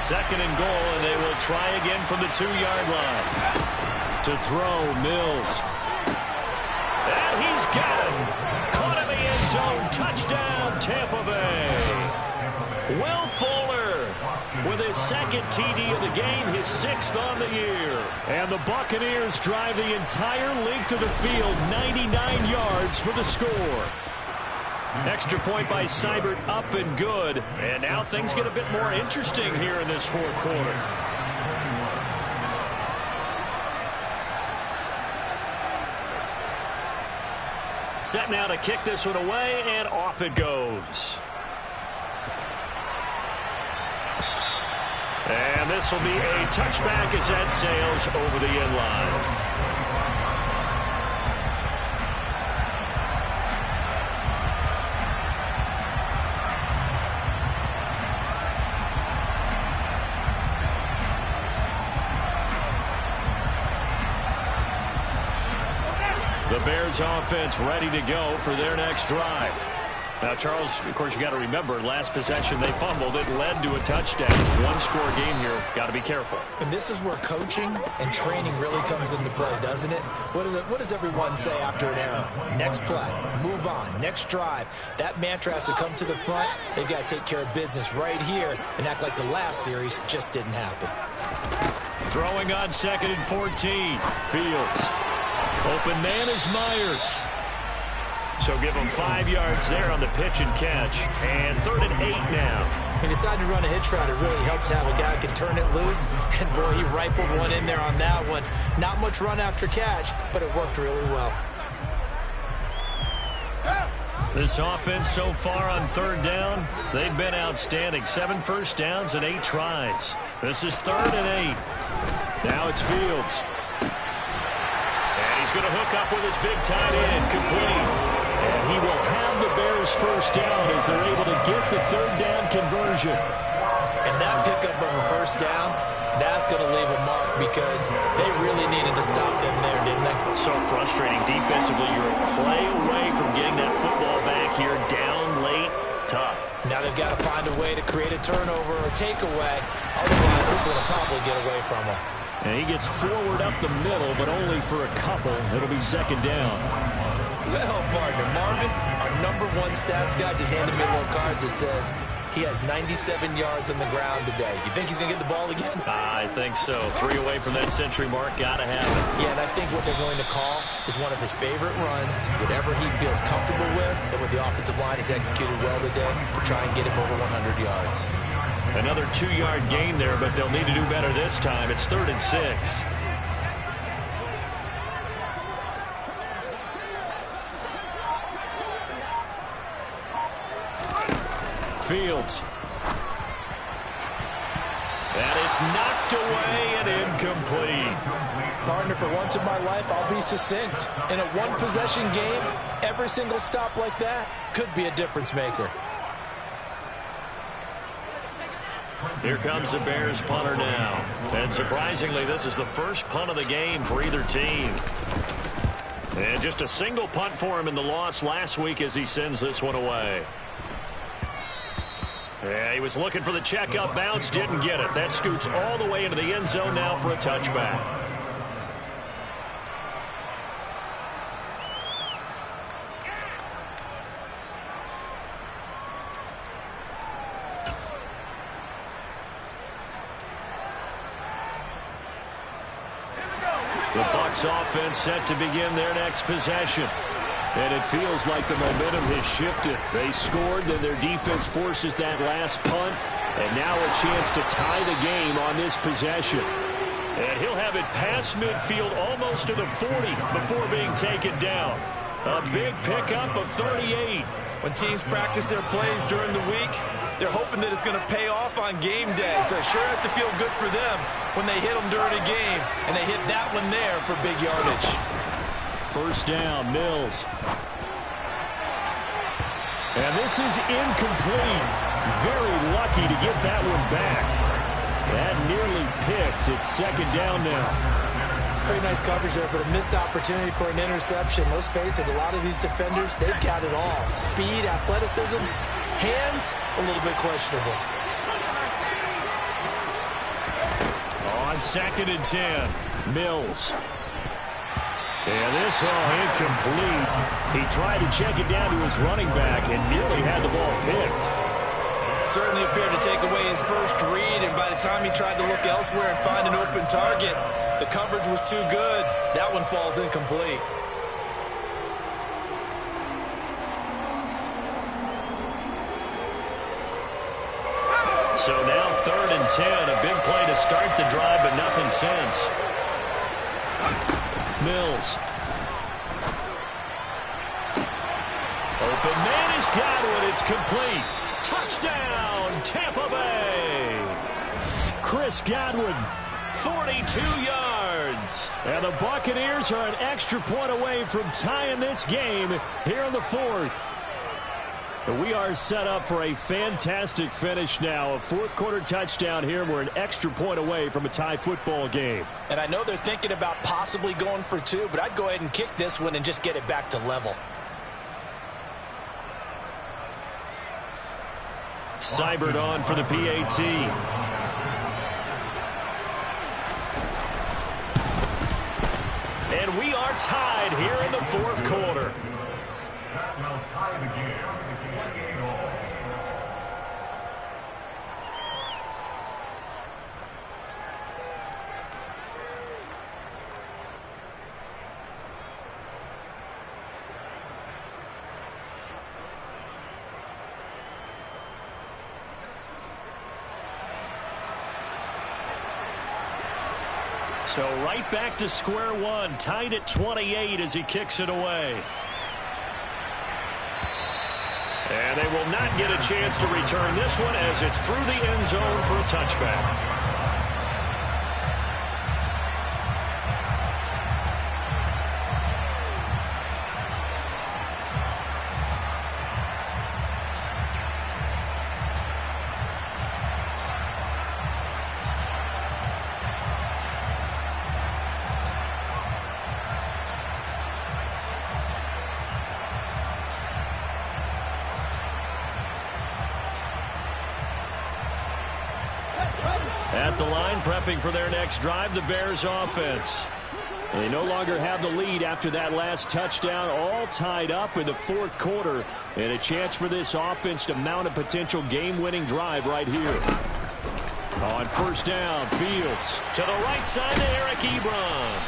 2nd and goal, and they will try again from the 2-yard line. To throw, Mills. And he's got him. Caught in the end zone. Touchdown, Tampa Bay. Will Fuller with his 2nd TD of the game, his 6th on the year. And the Buccaneers drive the entire length of the field, 99 yards for the score. Extra point by Seibert, up and good. And now things get a bit more interesting here in this 4th quarter. Set now to kick this one away, and off it goes. And this will be a touchback as that sails over the end line. The Bears offense ready to go for their next drive. Now, Charles, of course, you got to remember, last possession they fumbled. It led to a touchdown. 1-score game here. Got to be careful. And this is where coaching and training really comes into play, doesn't it? What does everyone say after an error? Next play, move on, next drive. That mantra has to come to the front. They've got to take care of business right here and act like the last series just didn't happen. Throwing on 2nd and 14. Fields. Open man is Myers. So give him 5 yards there on the pitch and catch. And 3rd and 8 now. He decided to run a hitch route. It really helped to have a guy who can turn it loose. And, boy, he rifled one in there on that one. Not much run after catch, but it worked really well. This offense so far on third down, they've been outstanding. 7 first downs and 8 tries. This is 3rd and 8. Now it's Fields. And he's going to hook up with his big tight end, complete. And he will have the Bears first down as they're able to get the 3rd down conversion. And that pickup of a first down, that's going to leave a mark because they really needed to stop them there, didn't they? So frustrating defensively. You're a play away from getting that football back here, down late, tough. Now they've got to find a way to create a turnover or takeaway. Otherwise, this one will probably get away from them. And he gets forward up the middle, but only for a couple. It'll be 2nd down. Well, partner, Marvin, our #1 stats guy just handed me a little card that says he has 97 yards on the ground today. You think he's going to get the ball again? I think so. 3 away from that century mark. Got to have it. Yeah, and I think what they're going to call is one of his favorite runs, whatever he feels comfortable with, and what the offensive line has executed well today to try and get him over 100 yards. Another 2-yard gain there, but they'll need to do better this time. It's 3rd and 6. Fields. And it's knocked away and incomplete. Partner, for once in my life, I'll be succinct. In a one-possession game, every single stop like that could be a difference maker. Here comes the Bears punter now. And surprisingly, this is the first punt of the game for either team. And just a single punt for him in the loss last week as he sends this one away. Yeah, he was looking for the checkup bounce, didn't get it. That scoots all the way into the end zone now for a touchback. The Bucs offense set to begin their next possession. And it feels like the momentum has shifted. They scored, then their defense forces that last punt. And now a chance to tie the game on this possession. And he'll have it past midfield almost to the 40 before being taken down. A big pickup of 38. When teams practice their plays during the week, they're hoping that it's going to pay off on game day. So it sure has to feel good for them when they hit them during a game. And they hit that one there for big yardage. First down, Mills. And this is incomplete. Very lucky to get that one back. That nearly picked. It's 2nd down now. Pretty nice coverage there, but a missed opportunity for an interception. Let's face it, a lot of these defenders, they've got it all. Speed, athleticism, hands, a little bit questionable. On 2nd and 10, Mills. And this incomplete. He tried to check it down to his running back and nearly had the ball picked. Certainly appeared to take away his first read, and by the time he tried to look elsewhere and find an open target, the coverage was too good. That one falls incomplete. So now 3rd and 10. A big play to start the drive, but nothing since. Mills. Open man is Godwin. It's complete. Touchdown, Tampa Bay. Chris Godwin. 42 yards. And the Buccaneers are an extra point away from tying this game here in the 4th. We are set up for a fantastic finish now. A 4th quarter touchdown here. We're an extra point away from a tie football game. And I know they're thinking about possibly going for 2, but I'd go ahead and kick this one and just get it back to level. Seibert on for the PAT. And we are tied here in the 4th quarter. That will tie the game. 1-8-all. So right back to square one, tied at 28 as he kicks it away. And they will not get a chance to return this one as it's through the end zone for a touchback. At the line, prepping for their next drive, the Bears offense. They no longer have the lead after that last touchdown, all tied up in the fourth quarter, and a chance for this offense to mount a potential game-winning drive right here. On first down, Fields to the right side to Eric Ebron.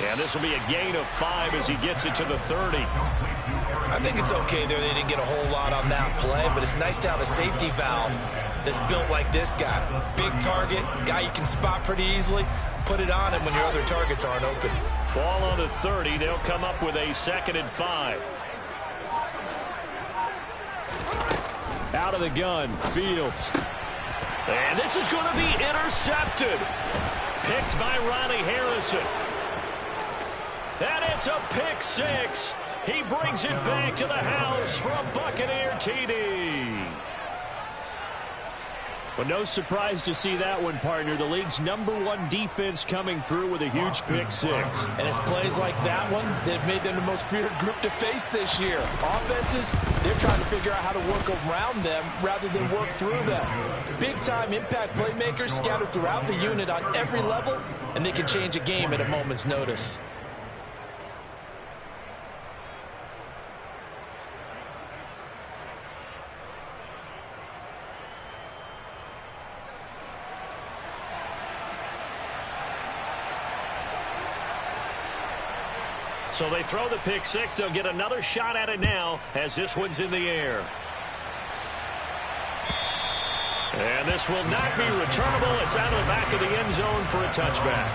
And this will be a gain of 5 as he gets it to the 30. I think it's okay there. They didn't get a whole lot on that play, but it's nice to have a safety valve that's built like this guy. Big target, guy you can spot pretty easily. Put it on him when your other targets aren't open. Ball on the 30. They'll come up with a 2nd and 5. Out of the gun, Fields. And this is going to be intercepted. Picked by Ronnie Harrison. And it's a pick 6. He brings it back to the house for a Buccaneer TD. But no surprise to see that one, partner. The league's #1 defense coming through with a huge pick 6. And it's plays like that one that have made them the most feared group to face this year. Offenses, they're trying to figure out how to work around them rather than work through them. Big-time impact playmakers scattered throughout the unit on every level, and they can change a game at a moment's notice. So they throw the pick 6. They'll get another shot at it now as this one's in the air. And this will not be returnable. It's out of the back of the end zone for a touchback.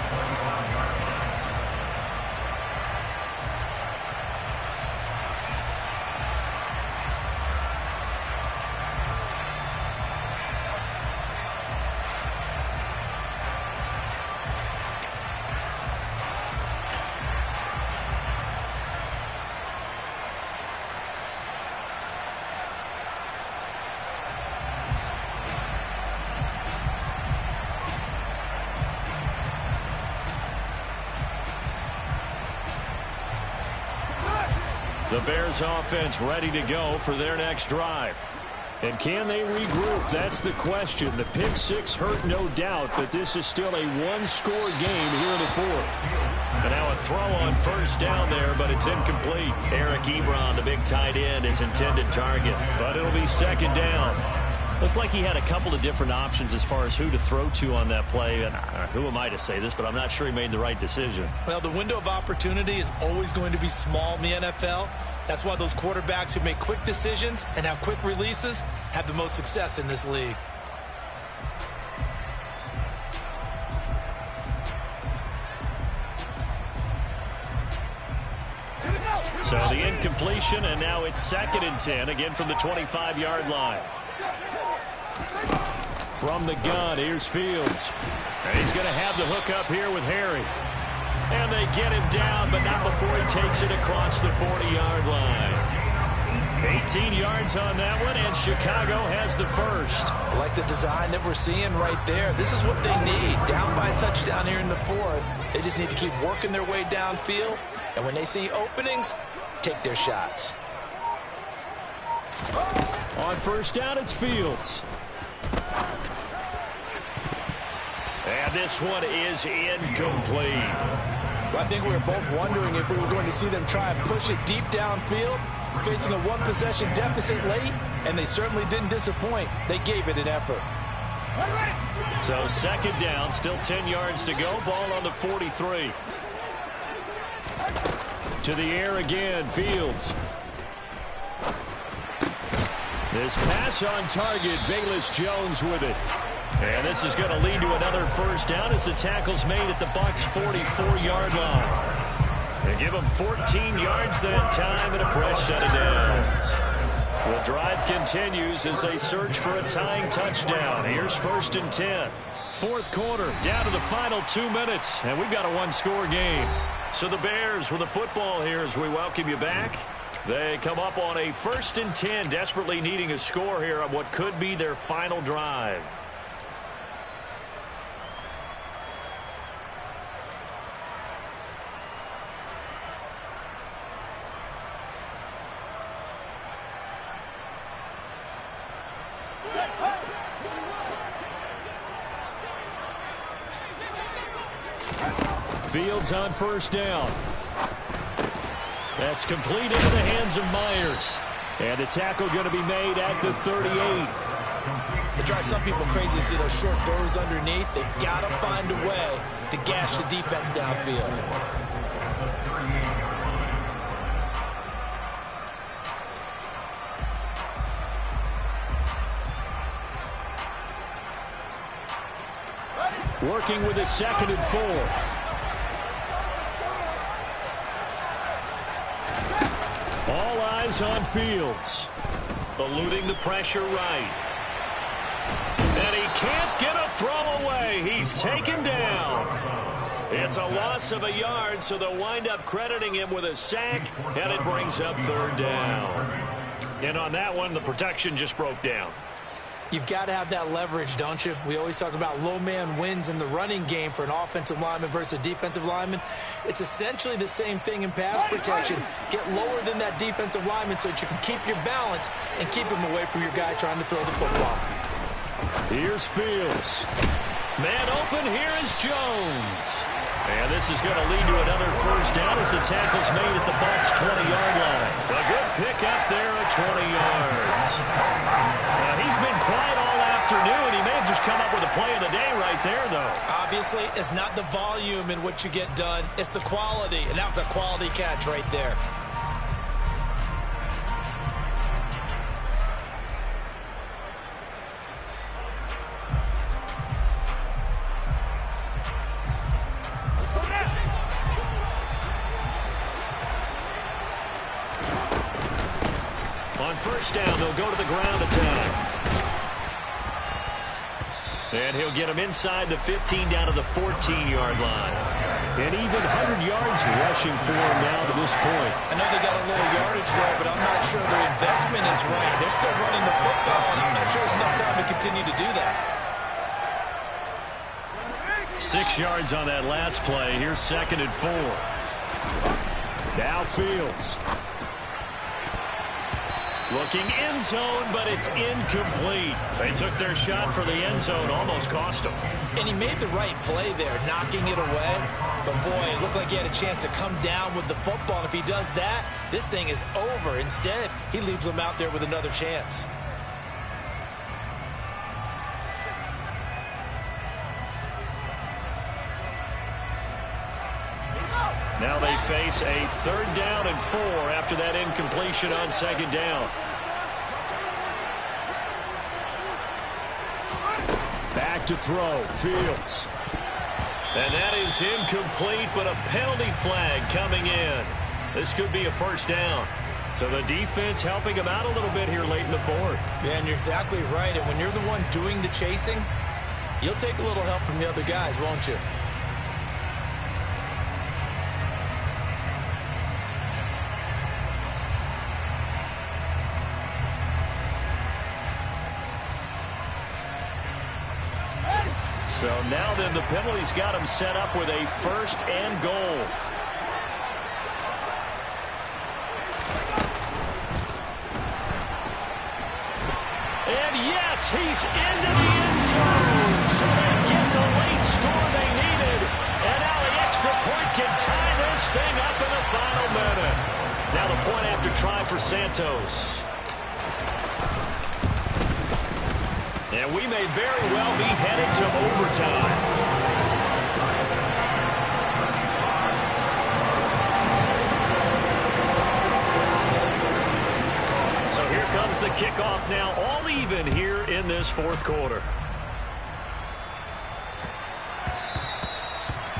The Bears offense ready to go for their next drive. And can they regroup? That's the question. The pick 6 hurt, no doubt, but this is still a one-score game here in the fourth. And now a throw on first down there, but it's incomplete. Eric Ebron, the big tight end, is intended target, but it'll be 2nd down. Looked like he had a couple of different options as far as who to throw to on that play. And who am I to say this, but I'm not sure he made the right decision. Well, the window of opportunity is always going to be small in the NFL. That's why those quarterbacks who make quick decisions and have quick releases have the most success in this league. So the incompletion, and now it's 2nd and 10, again from the 25-yard line. From the gun, here's Fields. And he's going to have the hook up here with Harry. And they get him down, but not before he takes it across the 40-yard line. 18 yards on that one, and Chicago has the first. I like the design that we're seeing right there. This is what they need. Down by a touchdown here in the fourth. They just need to keep working their way downfield. And when they see openings, take their shots. On first down, it's Fields. And this one is incomplete. Well, I think we were both wondering if we were going to see them try and push it deep downfield, facing a one-possession deficit late, and they certainly didn't disappoint. They gave it an effort. So 2nd down, still 10 yards to go. Ball on the 43. To the air again, Fields. This pass on target, Velus Jones with it. And this is going to lead to another first down as the tackle's made at the Bucs' 44-yard line. They give them 14 yards that time and a fresh set of downs. The drive continues as they search for a tying touchdown. Here's 1st and 10. Fourth quarter, down to the final 2 minutes, and we've got a one-score game. So the Bears with the football here as we welcome you back. They come up on a 1st and 10, desperately needing a score here on what could be their final drive. Fields on first down. That's complete into the hands of Myers. And the tackle going to be made at the 38. It drives some people crazy to see those short throws underneath. They've got to find a way to gash the defense downfield. Working with a 2nd and 4. All eyes on Fields. Eluding the pressure right. And he can't get a throw away. He's taken down. It's a loss of a yard, so they'll wind up crediting him with a sack, and it brings up 3rd down. And on that one, the protection just broke down. You've got to have that leverage, don't you? We always talk about low man wins in the running game for an offensive lineman versus a defensive lineman. It's essentially the same thing in pass protection. Get lower than that defensive lineman so that you can keep your balance and keep him away from your guy trying to throw the football. Here's Fields. Man open, here is Jones. And this is going to lead to another first down as the tackle's made at the Bucs' 20-yard line. A good pick up there at 20 yards. He's been quiet all afternoon. He may have just come up with a play of the day right there, though. Obviously, it's not the volume in which you get done. It's the quality, and that was a quality catch right there. On first down, they'll go to the ground attack. And he'll get him inside the 15 down to the 14-yard line. And even 100 yards rushing for him now to this point. I know they got a little yardage there, but I'm not sure their investment is right. They're still running the football, and I'm not sure there's enough time to continue to do that. 6 yards on that last play. Here's 2nd and 4. Now Fields. Looking end zone, but it's incomplete. They took their shot for the end zone, almost cost them. And he made the right play there, knocking it away. But, boy, it looked like he had a chance to come down with the football. And if he does that, this thing is over. Instead, he leaves them out there with another chance. Now they face a 3rd down and 4 after that incompletion on 2nd down. Back to throw. Fields. And that is incomplete, but a penalty flag coming in. This could be a first down. So the defense helping him out a little bit here late in the 4th. Yeah, and you're exactly right. And when you're the one doing the chasing, you'll take a little help from the other guys, won't you? So now then the penalty's got him set up with a 1st and goal. And yes, he's into the end zone. So they get the late score they needed. And now the extra point can tie this thing up in the final minute. Now the point after try for Santos. And we may very well be headed to overtime. So here comes the kickoff now, all even here in this 4th quarter.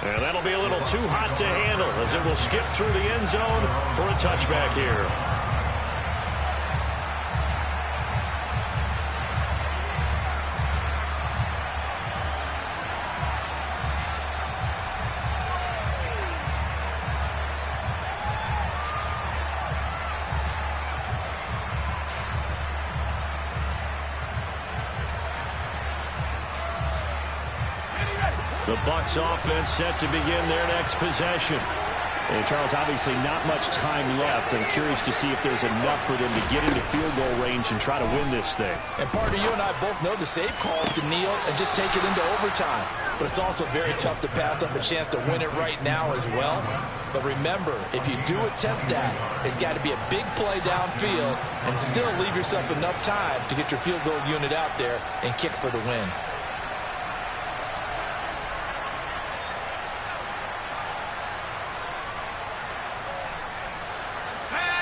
And that'll be a little too hot to handle as it will skip through the end zone for a touchback here. The Bucs offense set to begin their next possession. And Charles, obviously not much time left. I'm curious to see if there's enough for them to get into field goal range and try to win this thing. And partner, you and I both know the safe calls to kneel and just take it into overtime. But it's also very tough to pass up a chance to win it right now as well. But remember, if you do attempt that, it's got to be a big play downfield and still leave yourself enough time to get your field goal unit out there and kick for the win.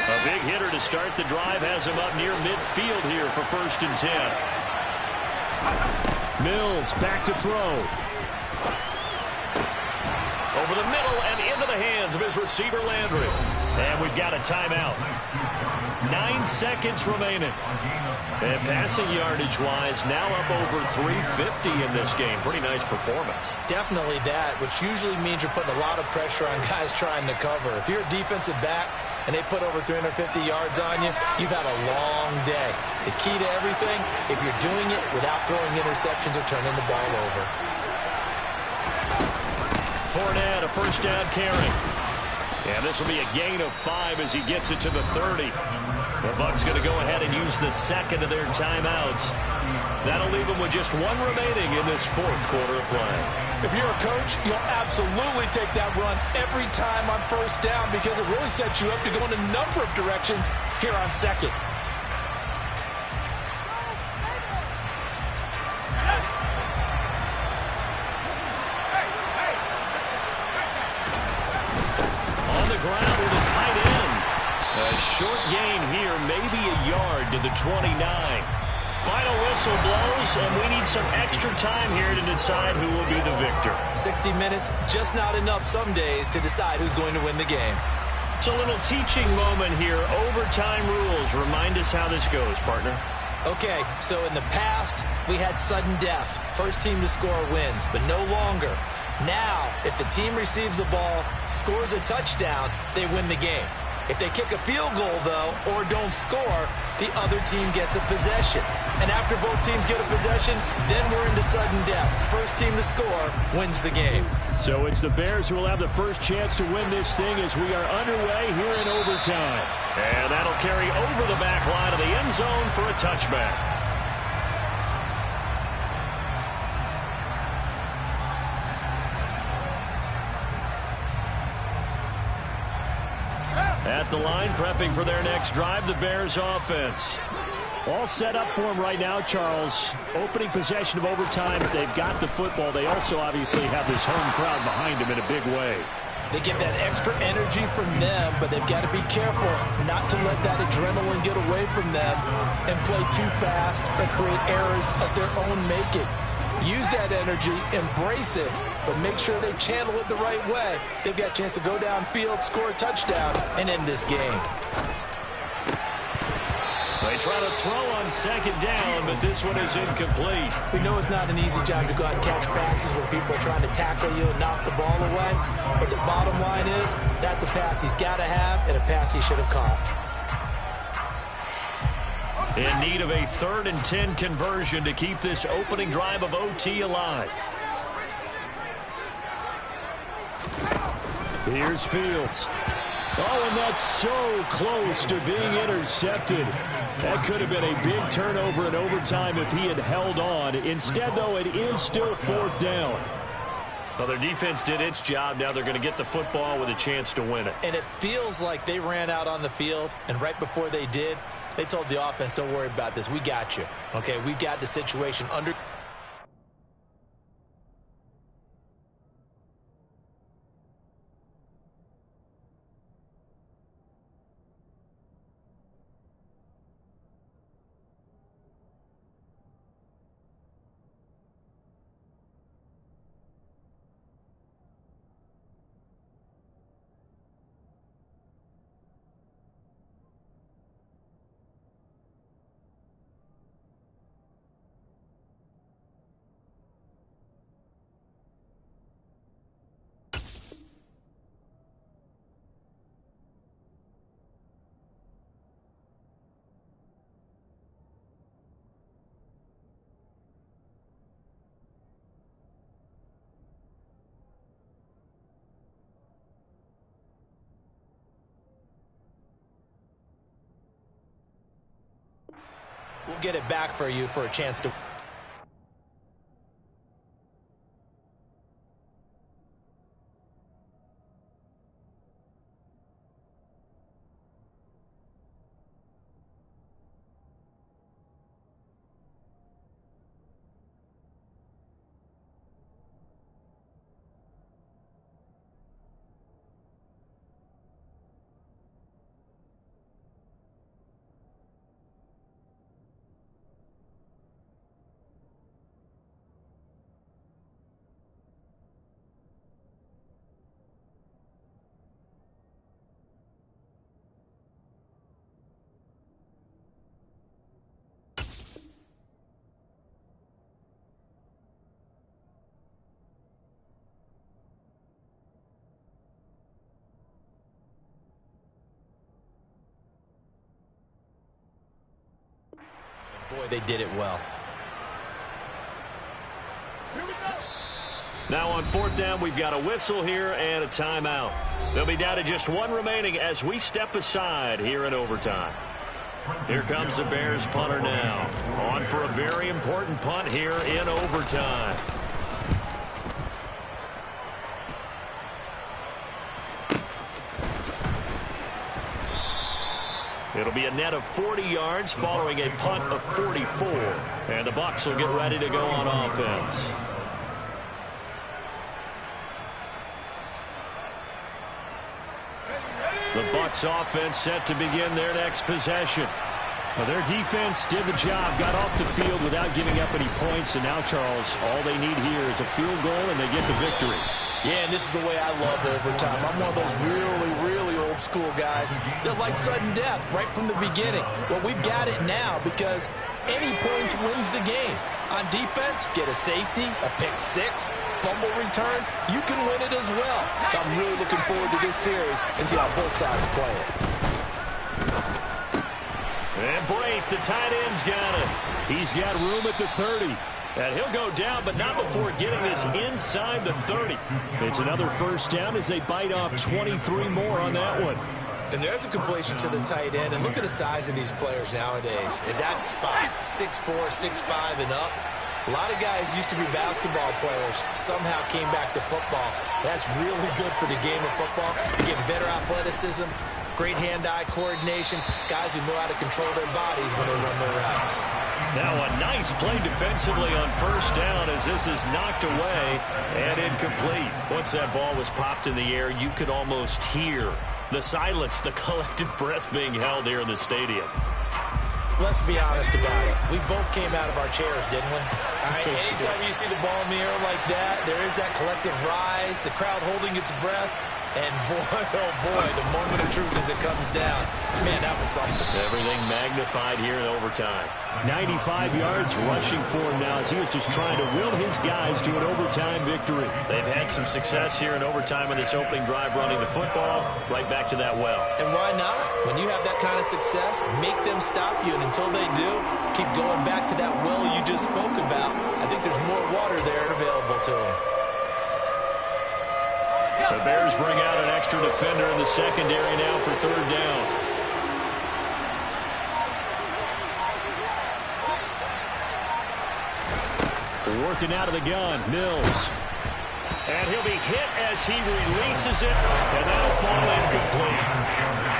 A big hitter to start the drive has him up near midfield here for 1st and 10. Mills back to throw. Over the middle and into the hands of his receiver, Landry. And we've got a timeout. 9 seconds remaining. And passing yardage-wise, now up over 350 in this game. Pretty nice performance. Definitely that, which usually means you're putting a lot of pressure on guys trying to cover. If you're a defensive back and they put over 350 yards on you, you've had a long day. The key to everything, if you're doing it without throwing interceptions or turning the ball over. Fournette, a 1st down carry. And this will be a gain of 5 as he gets it to the 30. The Bucs going to go ahead and use the second of their timeouts. That'll leave them with just 1 remaining in this 4th quarter of play. If you're a coach, you'll absolutely take that run every time on 1st down because it really sets you up to go in a number of directions here on 2nd. On the ground with a tight end. A short gain here, maybe a yard to the 29. Final whistle blows, and we need some extra time here to decide who will be the victor. 60 minutes, just not enough some days to decide who's going to win the game. It's a little teaching moment here. Overtime rules. Remind us how this goes, partner. Okay, so in the past, we had sudden death. First team to score wins, but no longer. Now, if the team receives the ball, scores a touchdown, they win the game. If they kick a field goal, though, or don't score, the other team gets a possession. And after both teams get a possession, then we're into sudden death. First team to score wins the game. So it's the Bears who will have the first chance to win this thing as we are underway here in overtime. And that'll carry over the back line of the end zone for a touchback. At the line, prepping for their next drive, the Bears offense. All set up for them right now, Charles. Opening possession of overtime. They've got the football. They also obviously have this home crowd behind them in a big way. They get that extra energy from them, but they've got to be careful not to let that adrenaline get away from them and play too fast or create errors of their own making. Use that energy, embrace it, but make sure they channel it the right way. They've got a chance to go downfield, score a touchdown, and end this game. They try to throw on 2nd down, but this one is incomplete. We know it's not an easy job to go out and catch passes when people are trying to tackle you and knock the ball away. But the bottom line is, that's a pass he's got to have and a pass he should have caught. In need of a 3rd and 10 conversion to keep this opening drive of OT alive. Here's Fields. Oh, and that's so close to being intercepted. That could have been a big turnover in overtime if he had held on. Instead, though, it is still 4th down. Well, their defense did its job. Now they're going to get the football with a chance to win it. And it feels like they ran out on the field, and right before they did, they told the offense, don't worry about this. We got you. Okay, we got the situation under We'll get it back for you for a chance to... Boy, they did it well. Now on fourth down, we've got a whistle here and a timeout. They'll be down to just one remaining as we step aside here in overtime. Here comes the Bears punter now. On for a very important punt here in overtime. It'll be a net of 40 yards following a punt of 44. And the Bucs will get ready to go on offense. The Bucs offense set to begin their next possession. Well, their defense did the job, got off the field without giving up any points. And now, Charles, all they need here is a field goal and they get the victory. Yeah, and this is the way I love overtime. I'm one of those really old school guys that like sudden death right from the beginning. Well, we've got it now because any points wins the game. On defense, get a safety, a pick six, fumble return, you can win it as well. So I'm really looking forward to this series and see how both sides play it. And Brate, the tight end's got it. He's got room at the 30. And he'll go down, but not before getting this inside the 30. It's another first down as they bite off 23 more on that one. And there's a completion to the tight end. And look at the size of these players nowadays. At that spot, 6'4", 6'5", and up. A lot of guys used to be basketball players, somehow came back to football. That's really good for the game of football. You get better athleticism, great hand-eye coordination, guys who know how to control their bodies when they run their routes. Now a nice play defensively on first down as this is knocked away and incomplete. Once that ball was popped in the air, you could almost hear the silence, the collective breath being held here in the stadium. Let's be honest about it. We both came out of our chairs, didn't we? All right, anytime you see the ball in the air like that, there is that collective rise, the crowd holding its breath. And boy, oh boy, the moment of truth as it comes down. Man, that was something. Everything magnified here in overtime. 95 yards rushing for him now as he was just trying to will his guys to an overtime victory. They've had some success here in overtime in this opening drive running the football right back to that well. And why not? When you have that kind of success, make them stop you. And until they do, keep going back to that well you just spoke about. I think there's more water there available to them. The Bears bring out an extra defender in the secondary now for third down. Working out of the gun, Mills. And he'll be hit as he releases it, and that'll fall incomplete.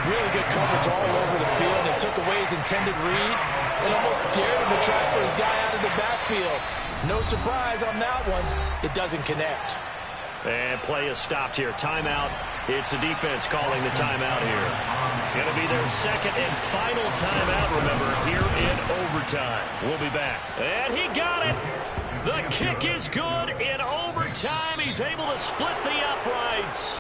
Really good coverage all over the field. It took away his intended read and almost dared him to try for his guy out of the backfield. No surprise on that one. It doesn't connect. And play is stopped here. Timeout. It's the defense calling the timeout here. Going to be their second and final timeout, remember, here in overtime. We'll be back. And he got it. The kick is good in overtime. He's able to split the uprights.